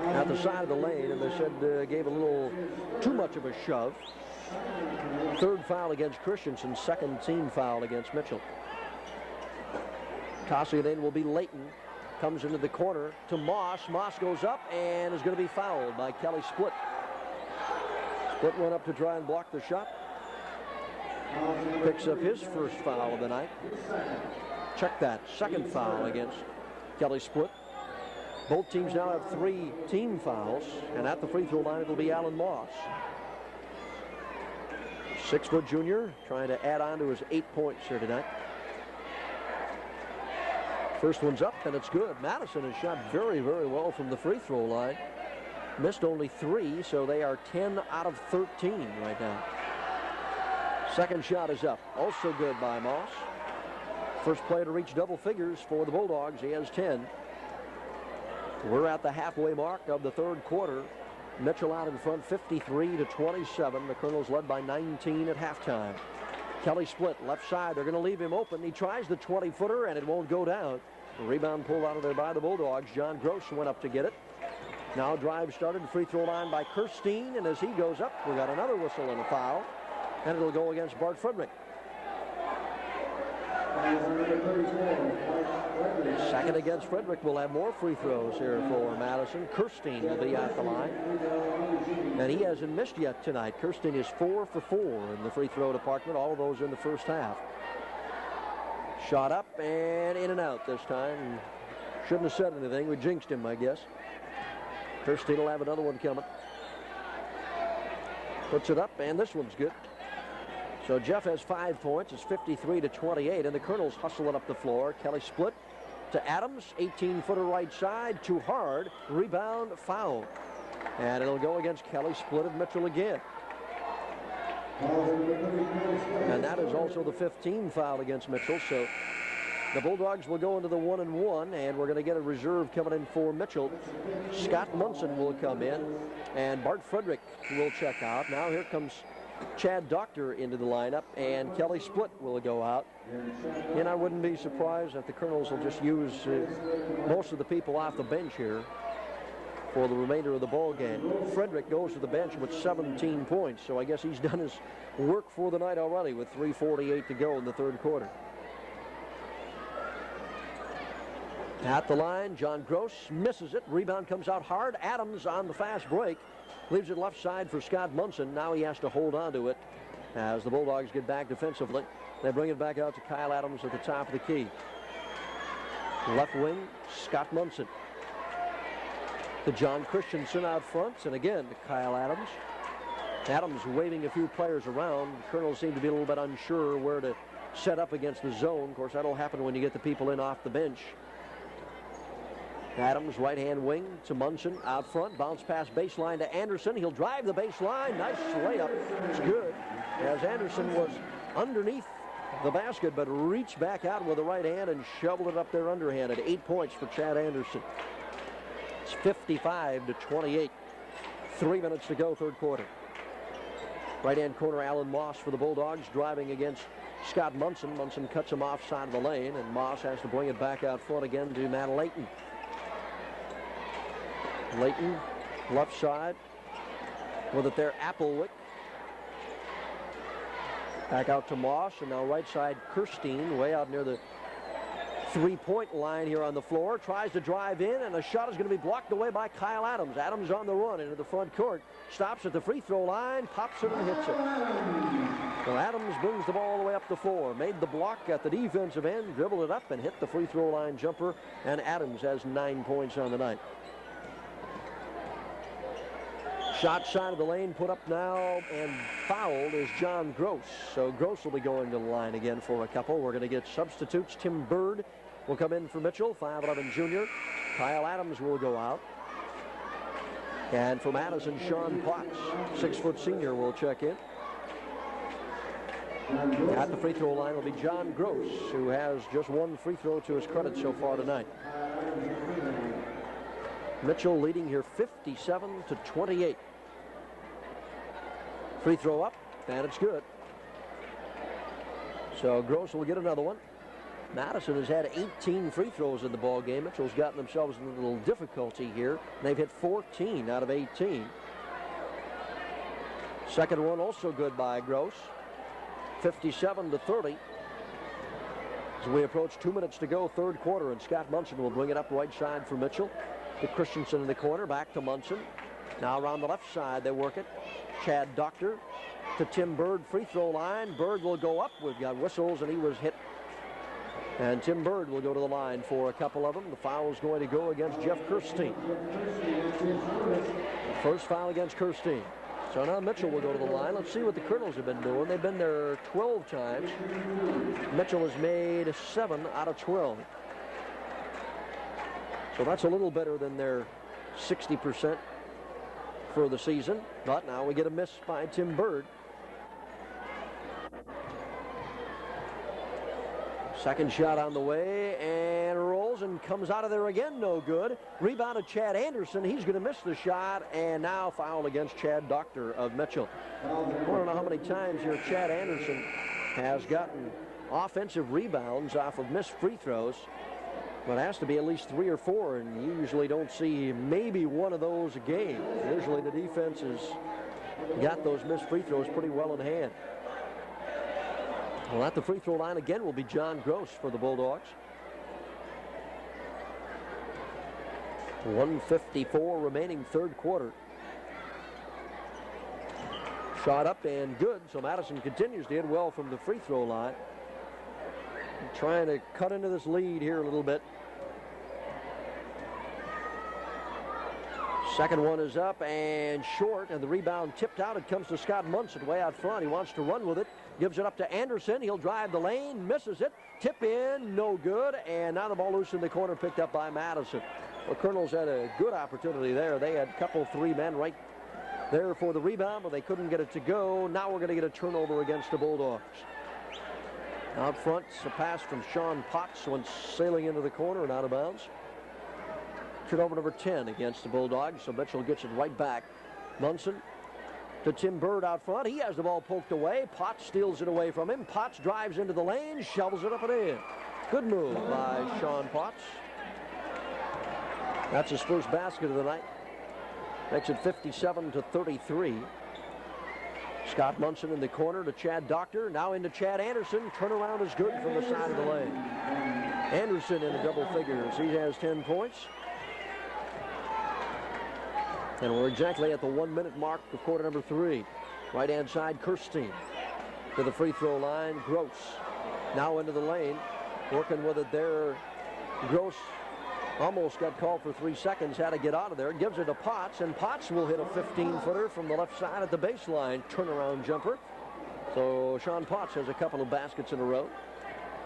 at the side of the lane, and they said gave a little too much of a shove. Third foul against Christensen, second team foul against Mitchell. Tossing it in will be Layton. Comes into the corner to Moss. Moss goes up and is going to be fouled by Kelly Split. Split went up to try and block the shot. Picks up his first foul of the night. Check that. Second foul against Kelly Split. Both teams now have 3 team fouls, and at the free throw line it'll be Alan Moss. 6-foot junior trying to add on to his 8 points here tonight. First one's up, and it's good. Madison has shot very, very well from the free throw line. Missed only 3, so they are 10 out of 13 right now. Second shot is up. Also good by Moss. First player to reach double figures for the Bulldogs. He has 10. We're at the halfway mark of the third quarter. Mitchell out in front, 53-27. The Colonels led by 19 at halftime. Kelly Split, left side. They're going to leave him open. He tries the 20-footer, and it won't go down. The rebound pulled out of there by the Bulldogs. John Gross went up to get it. Now drive started, free throw line by Kirstein, and as he goes up, we got another whistle and a foul, and it'll go against Bart Friedrick. Second against Friedrick. Will have more free throws here for Madison. Kirstein will be at the line. And he hasn't missed yet tonight. Kirstein is 4 for 4 in the free throw department. All of those in the first half. Shot up and in and out this time. Shouldn't have said anything. We jinxed him, I guess. Kirstein will have another one coming. Puts it up, and this one's good. So Jeff has 5 points. It's 53-28, and the Colonels hustling up the floor. Kelly split to Adams, 18-footer right side, too hard. Rebound, foul. And it'll go against Kelly, split of Mitchell again. And that is also the 15th foul against Mitchell. So the Bulldogs will go into the 1-1, and we're going to get a reserve coming in for Mitchell. Scott Munson will come in, and Bart Friedrick will check out. Now here comes Chad Doctor into the lineup, and Kelly Split will go out. And I wouldn't be surprised if the Colonels will just use most of the people off the bench here for the remainder of the ball game. Friedrick goes to the bench with 17 points, so I guess he's done his work for the night already with 3:48 to go in the third quarter. At the line, John Gross misses it. Rebound comes out hard. Adams on the fast break. Leaves it left side for Scott Munson. Now he has to hold on to it as the Bulldogs get back defensively. They bring it back out to Kyle Adams at the top of the key. Left wing, Scott Munson. To John Christensen out front, and again to Kyle Adams. Adams waving a few players around. The Colonels seem to be a little bit unsure where to set up against the zone. Of course, that'll happen when you get the people in off the bench. Adams, right-hand wing to Munson out front. Bounce pass baseline to Anderson. He'll drive the baseline. Nice layup. It's good. As Anderson was underneath the basket, but reached back out with the right hand and shoveled it up there underhanded. 8 points for Chad Anderson. It's 55-28. 3 minutes to go, third quarter. Right-hand corner, Alan Moss for the Bulldogs, driving against Scott Munson. Munson cuts him off side of the lane, and Moss has to bring it back out front again to Matt Layton. Layton, left side, with it there, Applewick. Back out to Moss, and now right side, Kirstein, way out near the three-point line here on the floor. Tries to drive in, and the shot is going to be blocked away by Kyle Adams. Adams on the run into the front court. Stops at the free throw line, pops it and hits it. So Adams brings the ball all the way up the floor. Made the block at the defensive end, dribbled it up, and hit the free throw line jumper. And Adams has 9 points on the night. Shot side of the lane, put up now, and fouled is John Gross. So Gross will be going to the line again for a couple. We're going to get substitutes. Tim Bird will come in for Mitchell, 5'11" junior. Kyle Adams will go out. And for Madison, Sean Potts, 6-foot senior, will check in. At the free throw line will be John Gross, who has just 1 free throw to his credit so far tonight. Mitchell leading here 57-28. Free throw up, and it's good. So Gross will get another one. Madison has had 18 free throws in the ball game. Mitchell's gotten themselves in a little difficulty here. They've hit 14 out of 18. Second one also good by Gross. 57-30. As we approach 2 minutes to go, third quarter, and Scott Munson will bring it up right side for Mitchell. To Christensen in the corner, back to Munson. Now around the left side, they work it. Chad Doctor to Tim Bird, free throw line. Bird will go up. We've got whistles, and he was hit. And Tim Bird will go to the line for a couple of them. The foul is going to go against Jeff Kirstein. First foul against Kirstein. So now Mitchell will go to the line. Let's see what the Colonels have been doing. They've been there 12 times. Mitchell has made 7 out of 12. So that's a little better than their 60% for the season. But now we get a miss by Tim Bird. Second shot on the way, and rolls and comes out of there again, no good. Rebounded Chad Anderson. He's going to miss the shot, and now foul against Chad Doctor of Mitchell. I don't know how many times here Chad Anderson has gotten offensive rebounds off of missed free throws. But it has to be at least 3 or 4, and you usually don't see maybe one of those a game. Usually the defense has got those missed free throws pretty well in hand. Well, at the free throw line again will be John Gross for the Bulldogs. 1:54 remaining third quarter. Shot up and good, so Madison continues to hit well from the free throw line. Trying to cut into this lead here a little bit. Second one is up and short, and the rebound tipped out. It comes to Scott Munson way out front. He wants to run with it. Gives it up to Anderson. He'll drive the lane, misses it. Tip in, no good, and now the ball loose in the corner, picked up by Madison. Well, Colonels had a good opportunity there. They had a couple, three men right there for the rebound, but they couldn't get it to go. Now we're going to get a turnover against the Bulldogs. Out front, a pass from Sean Potts went sailing into the corner and out of bounds. Turnover number 10 against the Bulldogs, so Mitchell gets it right back. Munson to Tim Bird out front. He has the ball poked away. Potts steals it away from him. Potts drives into the lane, shovels it up and in. Good move by Sean Potts. That's his first basket of the night. Makes it 57-33. Scott Munson in the corner to Chad Doctor. Now into Chad Anderson. Turnaround is good from the side of the lane. Anderson in the double figures. He has 10 points. And we're exactly at the 1 minute mark of quarter number 3. Right hand side, Kirstein to the free throw line. Gross now into the lane. Working with it there. Gross almost got called for 3 seconds. Had to get out of there. Gives it to Potts, and Potts will hit a 15-footer from the left side at the baseline. Turnaround jumper. So Sean Potts has a couple of baskets in a row.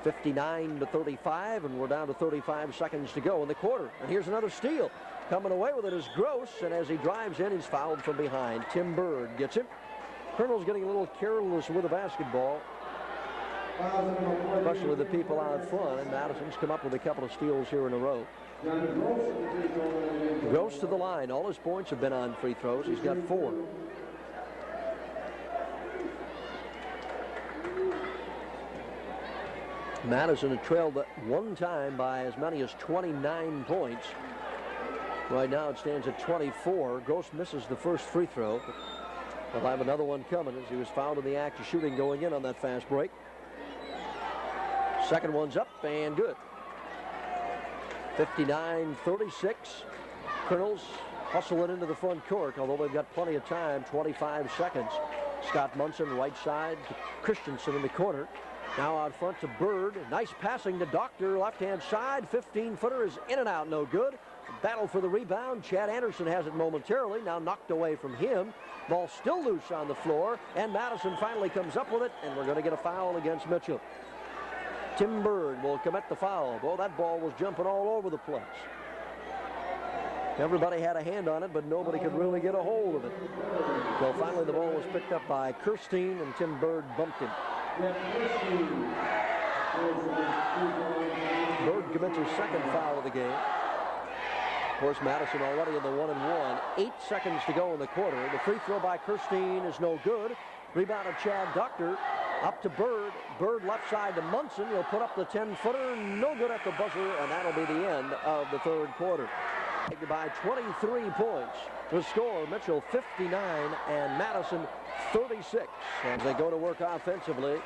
59-35, and we're down to 35 seconds to go in the quarter. And here's another steal. Coming away with it is Gross, and as he drives in, he's fouled from behind. Tim Bird gets it. Colonel's getting a little careless with the basketball, especially the people out front, and Madison's come up with a couple of steals here in a row. Gross to the line. All his points have been on free throws. He's got 4. Madison had trailed at one time by as many as 29 points. Right now it stands at 24. Gross misses the first free throw. He'll have another one coming as he was fouled in the act of shooting going in on that fast break. Second one's up and good. 59-36. Colonels hustle it into the front court, although they've got plenty of time. 25 seconds. Scott Munson right side to Christensen in the corner. Now out front to Bird. Nice passing to Doctor, left-hand side. 15-footer is in and out, no good. Battle for the rebound. Chad Anderson has it momentarily. Now knocked away from him. Ball still loose on the floor, and Madison finally comes up with it, and we're going to get a foul against Mitchell. Tim Bird will commit the foul. Well, that ball was jumping all over the place. Everybody had a hand on it, but nobody could really get a hold of it. So finally the ball was picked up by Kirstein, and Tim Bird bumped him. Bird commits his second foul of the game. Of course, Madison already in the 1-and-1. 8 seconds to go in the quarter. The free throw by Kirstein is no good. Rebound of Chad Doctor. Up to Bird. Bird left side to Munson. He'll put up the 10-footer. No good at the buzzer, and that'll be the end of the third quarter. By 23 points. The score, Mitchell 59 and Madison 36. As they go to work offensively.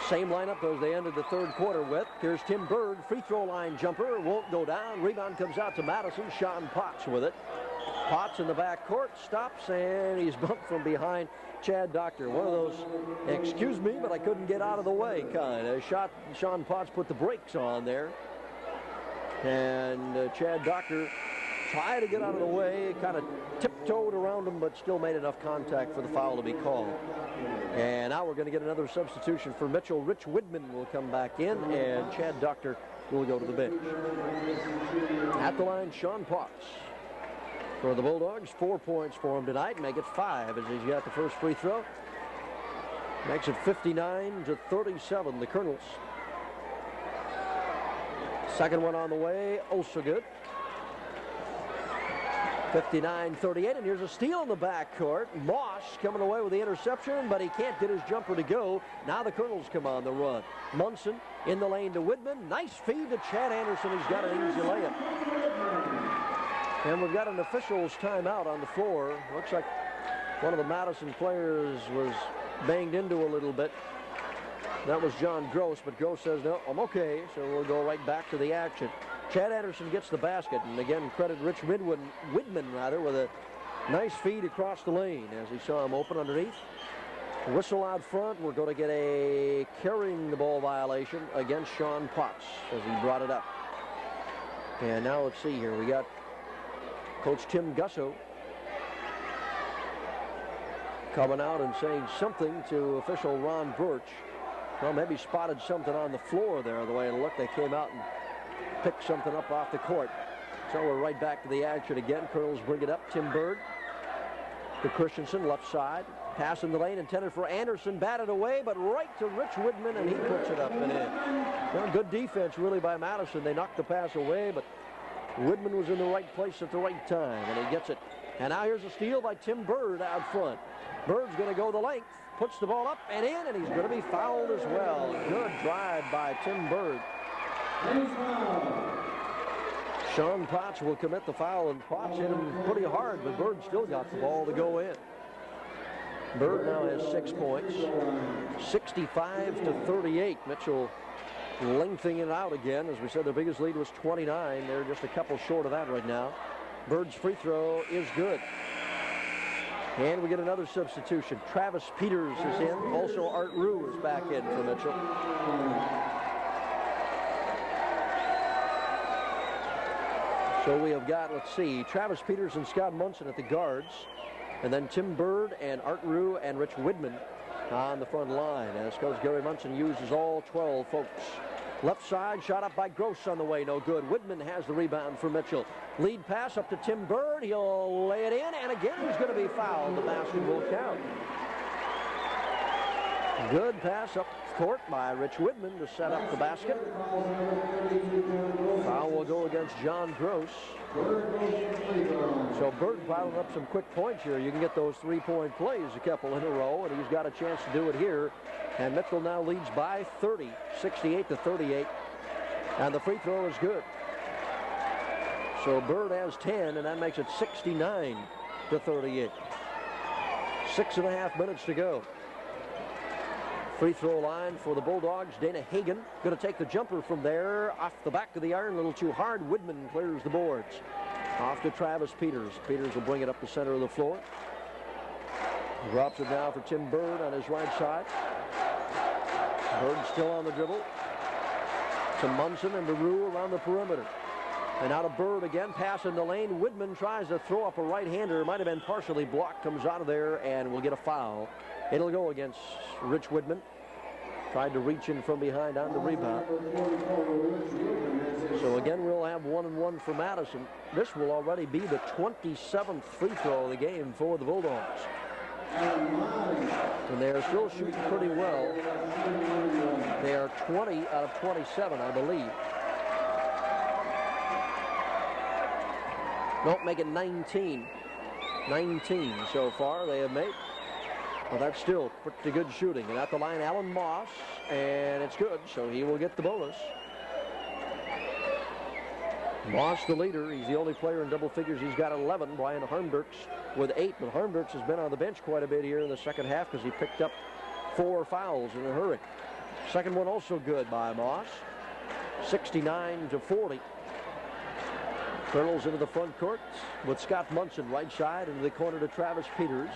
Same lineup as they ended the third quarter with. Here's Tim Bird, free throw line jumper, won't go down. Rebound comes out to Madison. Sean Potts with it. Potts in the back court, stops, and he's bumped from behind Chad Doctor. One of those, excuse me, but I couldn't get out of the way kind of shot. Sean Potts put the brakes on there. And Chad Doctor tried to get out of the way, kind of tiptoed around him, but still made enough contact for the foul to be called. And now we're going to get another substitution for Mitchell. Rich Widman will come back in, and Chad Doctor will go to the bench. At the line, Sean Potts. For the Bulldogs, 4 points for him tonight, make it 5 as he's got the first free throw. Makes it 59-37, the Colonels. Second one on the way, also good. 59-38, and here's a steal in the backcourt. Moss coming away with the interception, but he can't get his jumper to go. Now the Colonels come on the run. Munson in the lane to Widman. Nice feed to Chad Anderson. He's got an easy layup. And we've got an official's timeout on the floor. Looks like one of the Madison players was banged into a little bit. That was John Gross, but Gross says, no, I'm okay, so we'll go right back to the action. Chad Anderson gets the basket, and again, credit Rich Widman with a nice feed across the lane as he saw him open underneath. Whistle out front. We're going to get a carrying the ball violation against Sean Potts as he brought it up. And now let's see here. We got Coach Tim Gusso coming out and saying something to official Ron Birch. Well, maybe spotted something on the floor there, the way it looked. They came out and picked something up off the court. So we're right back to the action again. Colonels bring it up. Tim Bird to Christensen, left side. Pass in the lane intended for Anderson. Batted away, but right to Rich Widman, and he puts it up and in. Well, good defense, really, by Madison. They knocked the pass away, but Widman was in the right place at the right time, and he gets it. And now here's a steal by Tim Bird out front. Bird's going to go the length, puts the ball up and in, and he's going to be fouled as well. Good drive by Tim Bird. Sean Potts will commit the foul, and Potts hit him pretty hard, but Bird still got the ball to go in. Bird now has 6 points, 65-38. Mitchell lengthening it out again. As we said, their biggest lead was 29. They're just a couple short of that right now. Bird's free throw is good. And we get another substitution. Travis Peters is in. Also, Art Rue is back in for Mitchell. So we have got, let's see, Travis Peters and Scott Munson at the guards. And then Tim Bird and Art Rue and Rich Widman on the front line as Coach Gary Munson uses all 12 folks. Left side, shot up by Gross on the way, no good. Widman has the rebound for Mitchell. Lead pass up to Tim Bird. He'll lay it in, and again he's going to be fouled. The basket will count. Good pass up court by Rich Widman to set up the basket. Foul will go against John Gross. So Bird piling up some quick points here. You can get those three-point plays a couple in a row, and he's got a chance to do it here. And Mitchell now leads by 30, 68-38. And the free throw is good. So Bird has 10, and that makes it 69-38. 6.5 minutes to go. Free throw line for the Bulldogs. Dana Hagan going to take the jumper from there. Off the back of the iron, a little too hard. Widman clears the boards. Off to Travis Peters. Peters will bring it up the center of the floor. Drops it now for Tim Bird on his right side. Bird still on the dribble. To Munson and Rue around the perimeter. And out of Bird again, pass in the lane. Widman tries to throw up a right-hander. Might have been partially blocked. Comes out of there and will get a foul. It'll go against Rich Widman. Tried to reach in from behind on the rebound. So again, we'll have 1-and-1 for Madison. This will already be the 27th free throw of the game for the Bulldogs. And they are still shooting pretty well. They are 20 out of 27, I believe. Don't make it 19. 19 so far they have made. Well, that's still pretty good shooting. And at the line, Alan Moss, and it's good, so he will get the bonus. Moss, the leader. He's the only player in double figures. He's got 11. Brian Harmdirks with 8. But Harmdirks has been on the bench quite a bit here in the second half because he picked up 4 fouls in a hurry. Second one also good by Moss. 69-40. Colonels into the front court with Scott Munson right side into the corner to Travis Peters.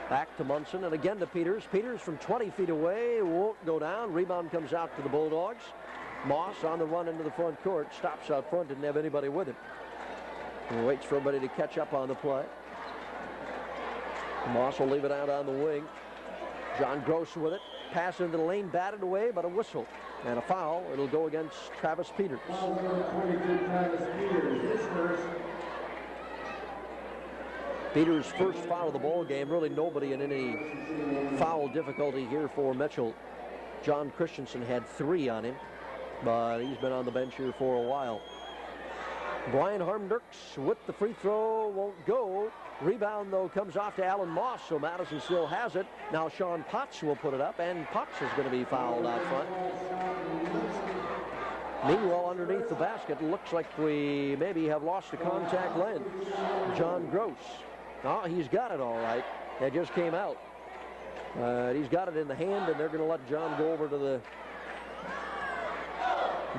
Back to Munson and again to Peters. Peters from 20 feet away won't go down. Rebound comes out to the Bulldogs. Moss on the run into the front court. Stops out front, didn't have anybody with him. He waits for everybody to catch up on the play. Moss will leave it out on the wing. John Gross with it. Pass into the lane, batted away, but a whistle. And a foul. It'll go against Travis Peters. Peters' first foul of the ball game. Really nobody in any foul difficulty here for Mitchell. John Christensen had 3 on him, but he's been on the bench here for a while. Brian Harmdirks with the free throw, won't go. Rebound, though, comes off to Alan Moss, so Madison still has it. Now Sean Potts will put it up, and Potts is going to be fouled out front. Meanwhile, underneath the basket, looks like we maybe have lost the contact lens. John Gross. Oh, he's got it all right. It just came out. He's got it in the hand, and they're going to let John go over to the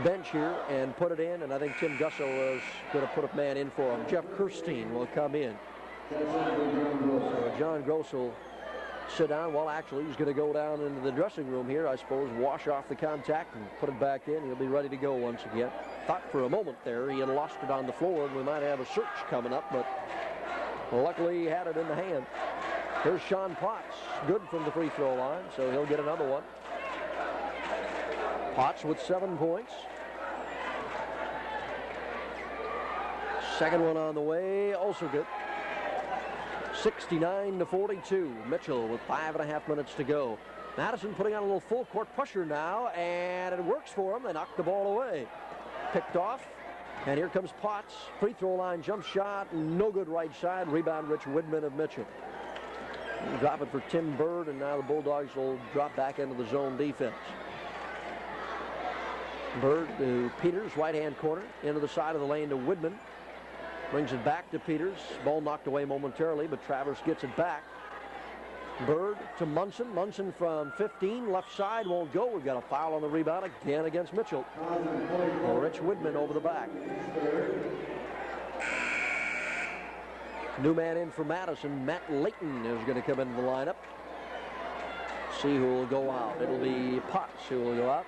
bench here and put it in, and I think Tim Gusso is going to put a man in for him. Jeff Kirstein will come in. So John Gross will sit down. Well, actually, he's going to go down into the dressing room here, I suppose, wash off the contact and put it back in. He'll be ready to go once again. Thought for a moment there he had lost it on the floor and we might have a search coming up, but luckily he had it in the hand. Here's Sean Potts, good from the free throw line, so he'll get another one. Potts with 7 points. Second one on the way, also good. 69-42. Mitchell with 5.5 minutes to go. Madison putting on a little full court pressure now, and it works for him. They knock the ball away. Picked off, and here comes Potts. Free throw line jump shot, no good right side. Rebound Rich Widman of Mitchell. Drop it for Tim Bird, and now the Bulldogs will drop back into the zone defense. Bird to Peters, right-hand corner, into the side of the lane to Widman. Brings it back to Peters. Ball knocked away momentarily, but Travers gets it back. Bird to Munson. Munson from 15, left side, won't go. We've got a foul on the rebound again against Mitchell. Rich Widman over the back. New man in for Madison. Matt Layton is going to come into the lineup. See who will go out. It'll be Potts who will go out.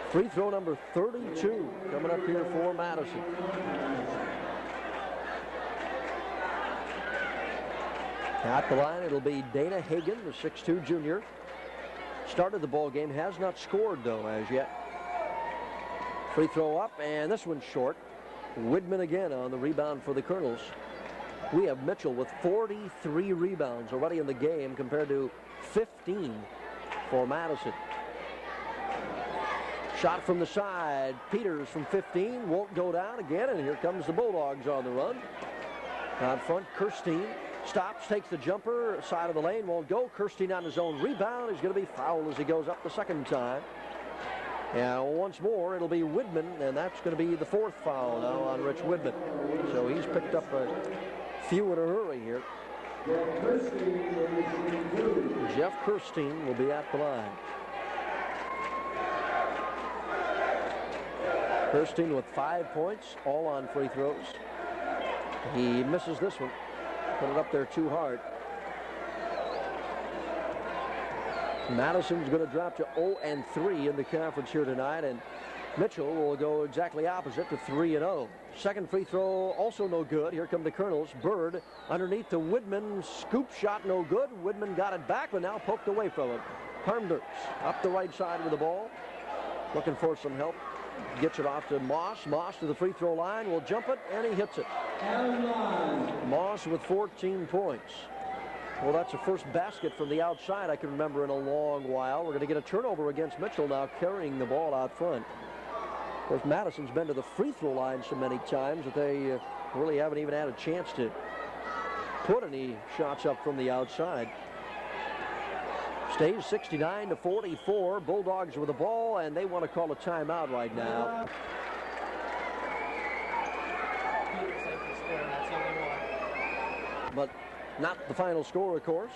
Free throw number 32 coming up here for Madison. At the line, it'll be Dana Hagan, the 6'2 junior. Started the ball game, has not scored though as yet. Free throw up, and this one's short. Widman again on the rebound for the Colonels. We have Mitchell with 43 rebounds already in the game compared to 15 for Madison. Shot from the side. Peters from 15 won't go down again, and here comes the Bulldogs on the run. Out front, Kirstein stops, takes the jumper, side of the lane, won't go. Kirstein on his own rebound. He's going to be fouled as he goes up the second time. And once more, it'll be Widman, and that's going to be the 4th foul now on Rich Widman. So he's picked up a few in a hurry here. Jeff Kirstein will be at the line. Kirstein with 5 points, all on free throws. He misses this one. Put it up there too hard. Madison's going to drop to 0-3 in the conference here tonight, and Mitchell will go exactly opposite to 3-0. Second free throw also no good. Here come the Colonels. Bird underneath to Widman. Scoop shot no good. Widman got it back, but now poked away from him. Harmdurks up the right side with the ball. Looking for some help. Gets it off to Moss. Moss to the free throw line. Will jump it, and he hits it. Moss with 14 points. Well, that's the first basket from the outside I can remember in a long while. We're going to get a turnover against Mitchell now, carrying the ball out front. Of course, Madison's been to the free throw line so many times that they really haven't even had a chance to put any shots up from the outside. Stays 69-44. Bulldogs with the ball, and they want to call a timeout right now. But not the final score, of course.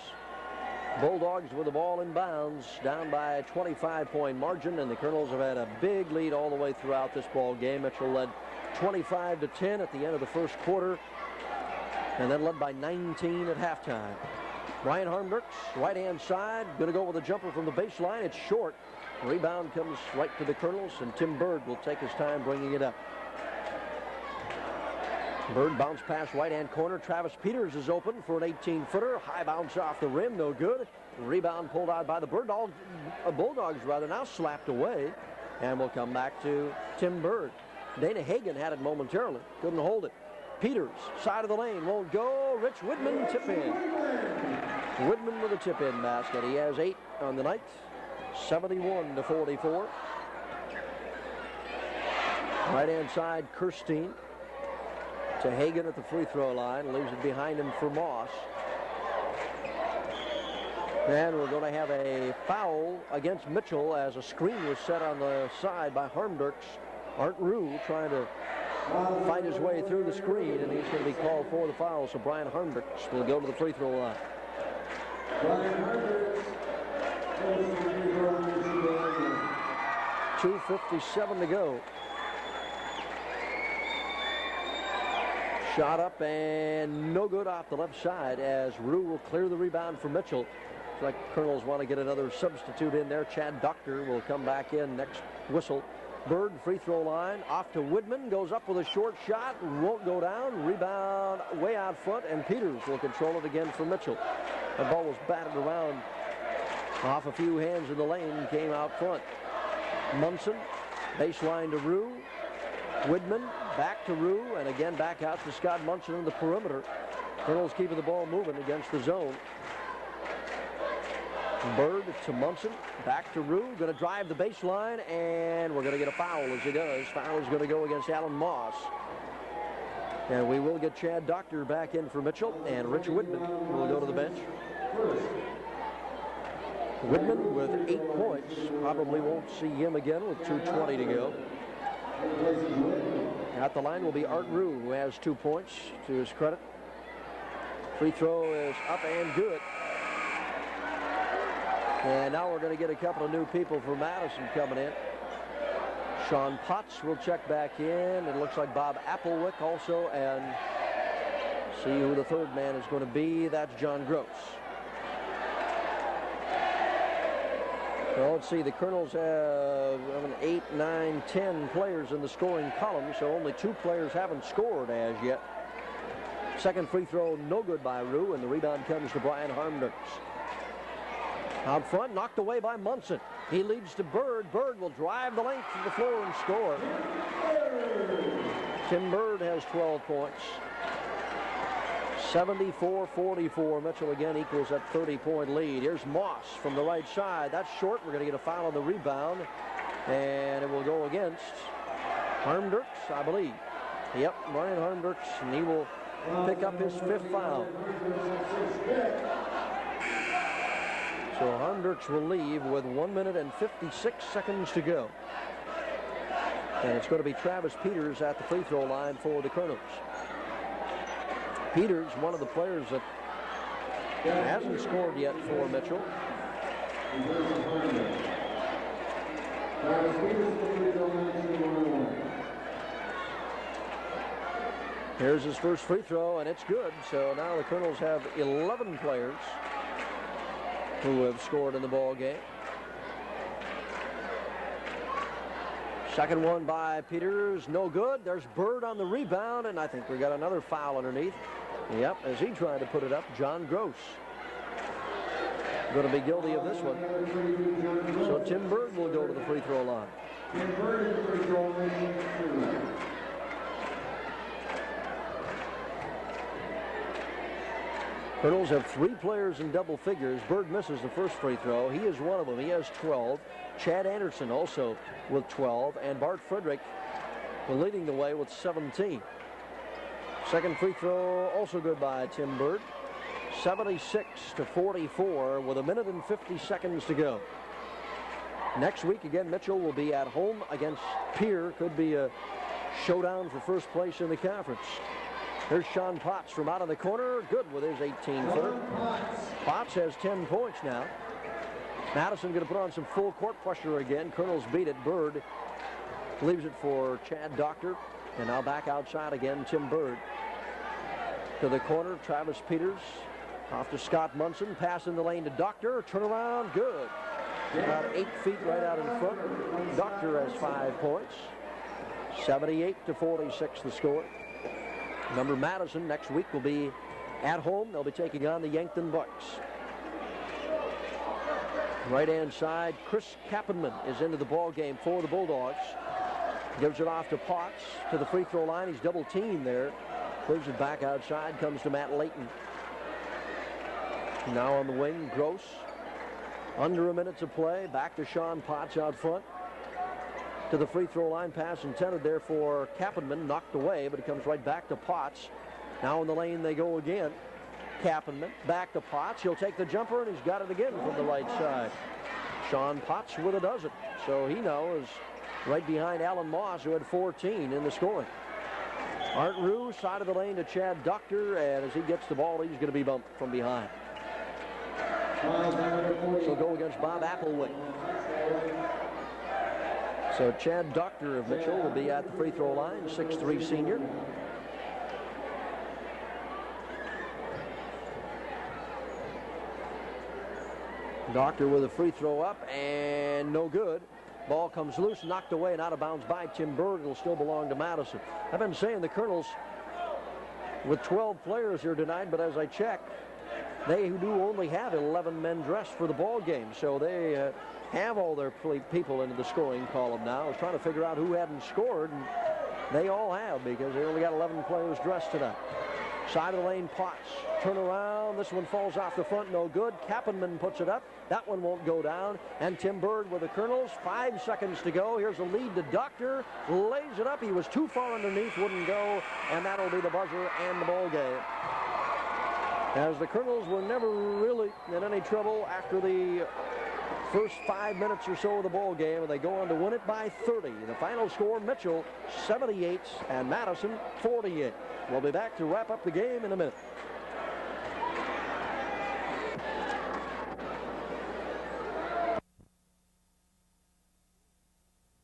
Bulldogs with the ball in bounds, down by a 25-point margin, and the Colonels have had a big lead all the way throughout this ball game. Mitchell led 25-10 at the end of the first quarter, and then led by 19 at halftime. Ryan Harmdurks, right-hand side, going to go with a jumper from the baseline. It's short. Rebound comes right to the Colonels, and Tim Bird will take his time bringing it up. Bird bounce pass right-hand corner. Travis Peters is open for an 18-footer. High bounce off the rim, no good. Rebound pulled out by the Bulldogs now slapped away, and will come back to Tim Bird. Dana Hagan had it momentarily, couldn't hold it. Peters, side of the lane, won't go. Rich Widman, tip in. Widman with a tip-in basket. He has 8 on the night, 71-44. Right-hand side, Kirstein to Hagan at the free throw line. Leaves it behind him for Moss. And we're going to have a foul against Mitchell as a screen was set on the side by Harmdurks. Art Rue trying to fight his way through the screen, and he's going to be called for the foul. So Brian Harmdurks will go to the free throw line. Brian Harmdurks goes to the free throw line. 2:57 to go. Shot up and no good off the left side as Rue will clear the rebound for Mitchell. Looks like Colonels want to get another substitute in there. Chad Doctor will come back in next whistle. Bird, free throw line, off to Woodman, goes up with a short shot, won't go down, rebound way out front, and Peters will control it again for Mitchell. The ball was batted around off a few hands in the lane, came out front. Munson, baseline to Rue. Woodman, back to Rue, and again back out to Scott Munson in the perimeter. Colonels keeping the ball moving against the zone. Bird to Munson, back to Rue, going to drive the baseline, and we're going to get a foul as he does. Foul is going to go against Alan Moss. And we will get Chad Doctor back in for Mitchell, and Rich Woodman will go to the bench. Woodman with 8 points. Probably won't see him again with 2:20 to go. At the line will be Art Rue, who has 2 points to his credit. Free throw is up and good. And now we're going to get a couple of new people for Madison coming in. Sean Potts will check back in. It looks like Bob Applewick also. And see who the third man is going to be. That's John Gross. Well, let's see. The Colonels have 8, 9, 10 players in the scoring column. So only 2 players haven't scored as yet. Second free throw, no good by Rue. And the rebound comes to Brian Harmders. Out front, knocked away by Munson. He leads to Bird. Bird will drive the length of the floor and score. Tim Bird has 12 points. 74-44. Mitchell again equals that 30-point lead. Here's Moss from the right side. That's short. We're going to get a foul on the rebound. And it will go against Harmders, I believe. Yep, Brian Harmders, and he will pick up his 5th foul. So Harmders will leave with 1 minute and 56 seconds to go. And it's going to be Travis Peters at the free throw line for the Colonels. Peters, one of the players that hasn't scored yet for Mitchell. Here's his first free throw, and it's good. So now the Colonels have 11 players who have scored in the ball game. Second one by Peters, no good. There's Bird on the rebound, and I think we got another foul underneath. Yep, as he tried to put it up, John Gross going to be guilty of this one. So Tim Bird will go to the free throw line. Colonels have 3 players in double figures. Bird misses the first free throw. He is one of them. He has 12. Chad Anderson also with 12. And Bart Friedrick leading the way with 17. Second free throw also good by Tim Bird. 76-44 with 1 minute and 50 seconds to go. Next week, again, Mitchell will be at home against Pierre. Could be a showdown for first place in the conference. Here's Sean Potts from out of the corner. Good with his 18-footer. Potts has 10 points now. Madison going to put on some full court pressure again. Colonels beat it. Bird leaves it for Chad Doctor. And now back outside again, Tim Bird. To the corner, Travis Peters. Off to Scott Munson. Pass in the lane to Doctor. Turnaround, good. About 8 feet right out in front. Doctor has 5 points. 78-46 the score. Remember, Madison next week will be at home. They'll be taking on the Yankton Bucks. Right-hand side, Chris Kappenman is into the ball game for the Bulldogs. Gives it off to Potts to the free throw line. He's double teamed there. Moves it back outside. Comes to Matt Layton. Now on the wing, Gross. Under a minute to play. Back to Sean Potts out front. To the free throw line, pass intended there for Kappenman, knocked away, but it comes right back to Potts. Now in the lane they go again. Kappenman back to Potts. He'll take the jumper, and he's got it again from the right side. Sean Potts with a dozen. So he now is right behind Alan Moss, who had 14 in the scoring. Art Rue, side of the lane to Chad Doctor, and as he gets the ball, he's going to be bumped from behind. So go against Bob Applewick. So Chad Doctor of Mitchell will be at the free throw line, 6'3" senior. Doctor with a free throw up and no good. Ball comes loose, knocked away and out of bounds by Tim Berg. It'll still belong to Madison. I've been saying the Colonels with 12 players here tonight, but as I check, they do only have 11 men dressed for the ball game. So they have all their people into the scoring column now. I was trying to figure out who hadn't scored, and they all have because they only got 11 players dressed tonight. Side of the lane, Potts. Turn around. This one falls off the front. No good. Kappenman puts it up. That one won't go down. And Tim Berg with the Colonels. 5 seconds to go. Here's a lead to Doctor. Lays it up. He was too far underneath. Wouldn't go. And that'll be the buzzer and the ball game. As the Colonels were never really in any trouble after the first 5 minutes or so of the ball game, and they go on to win it by 30. The final score, Mitchell 78 and Madison 48. We'll be back to wrap up the game in a minute.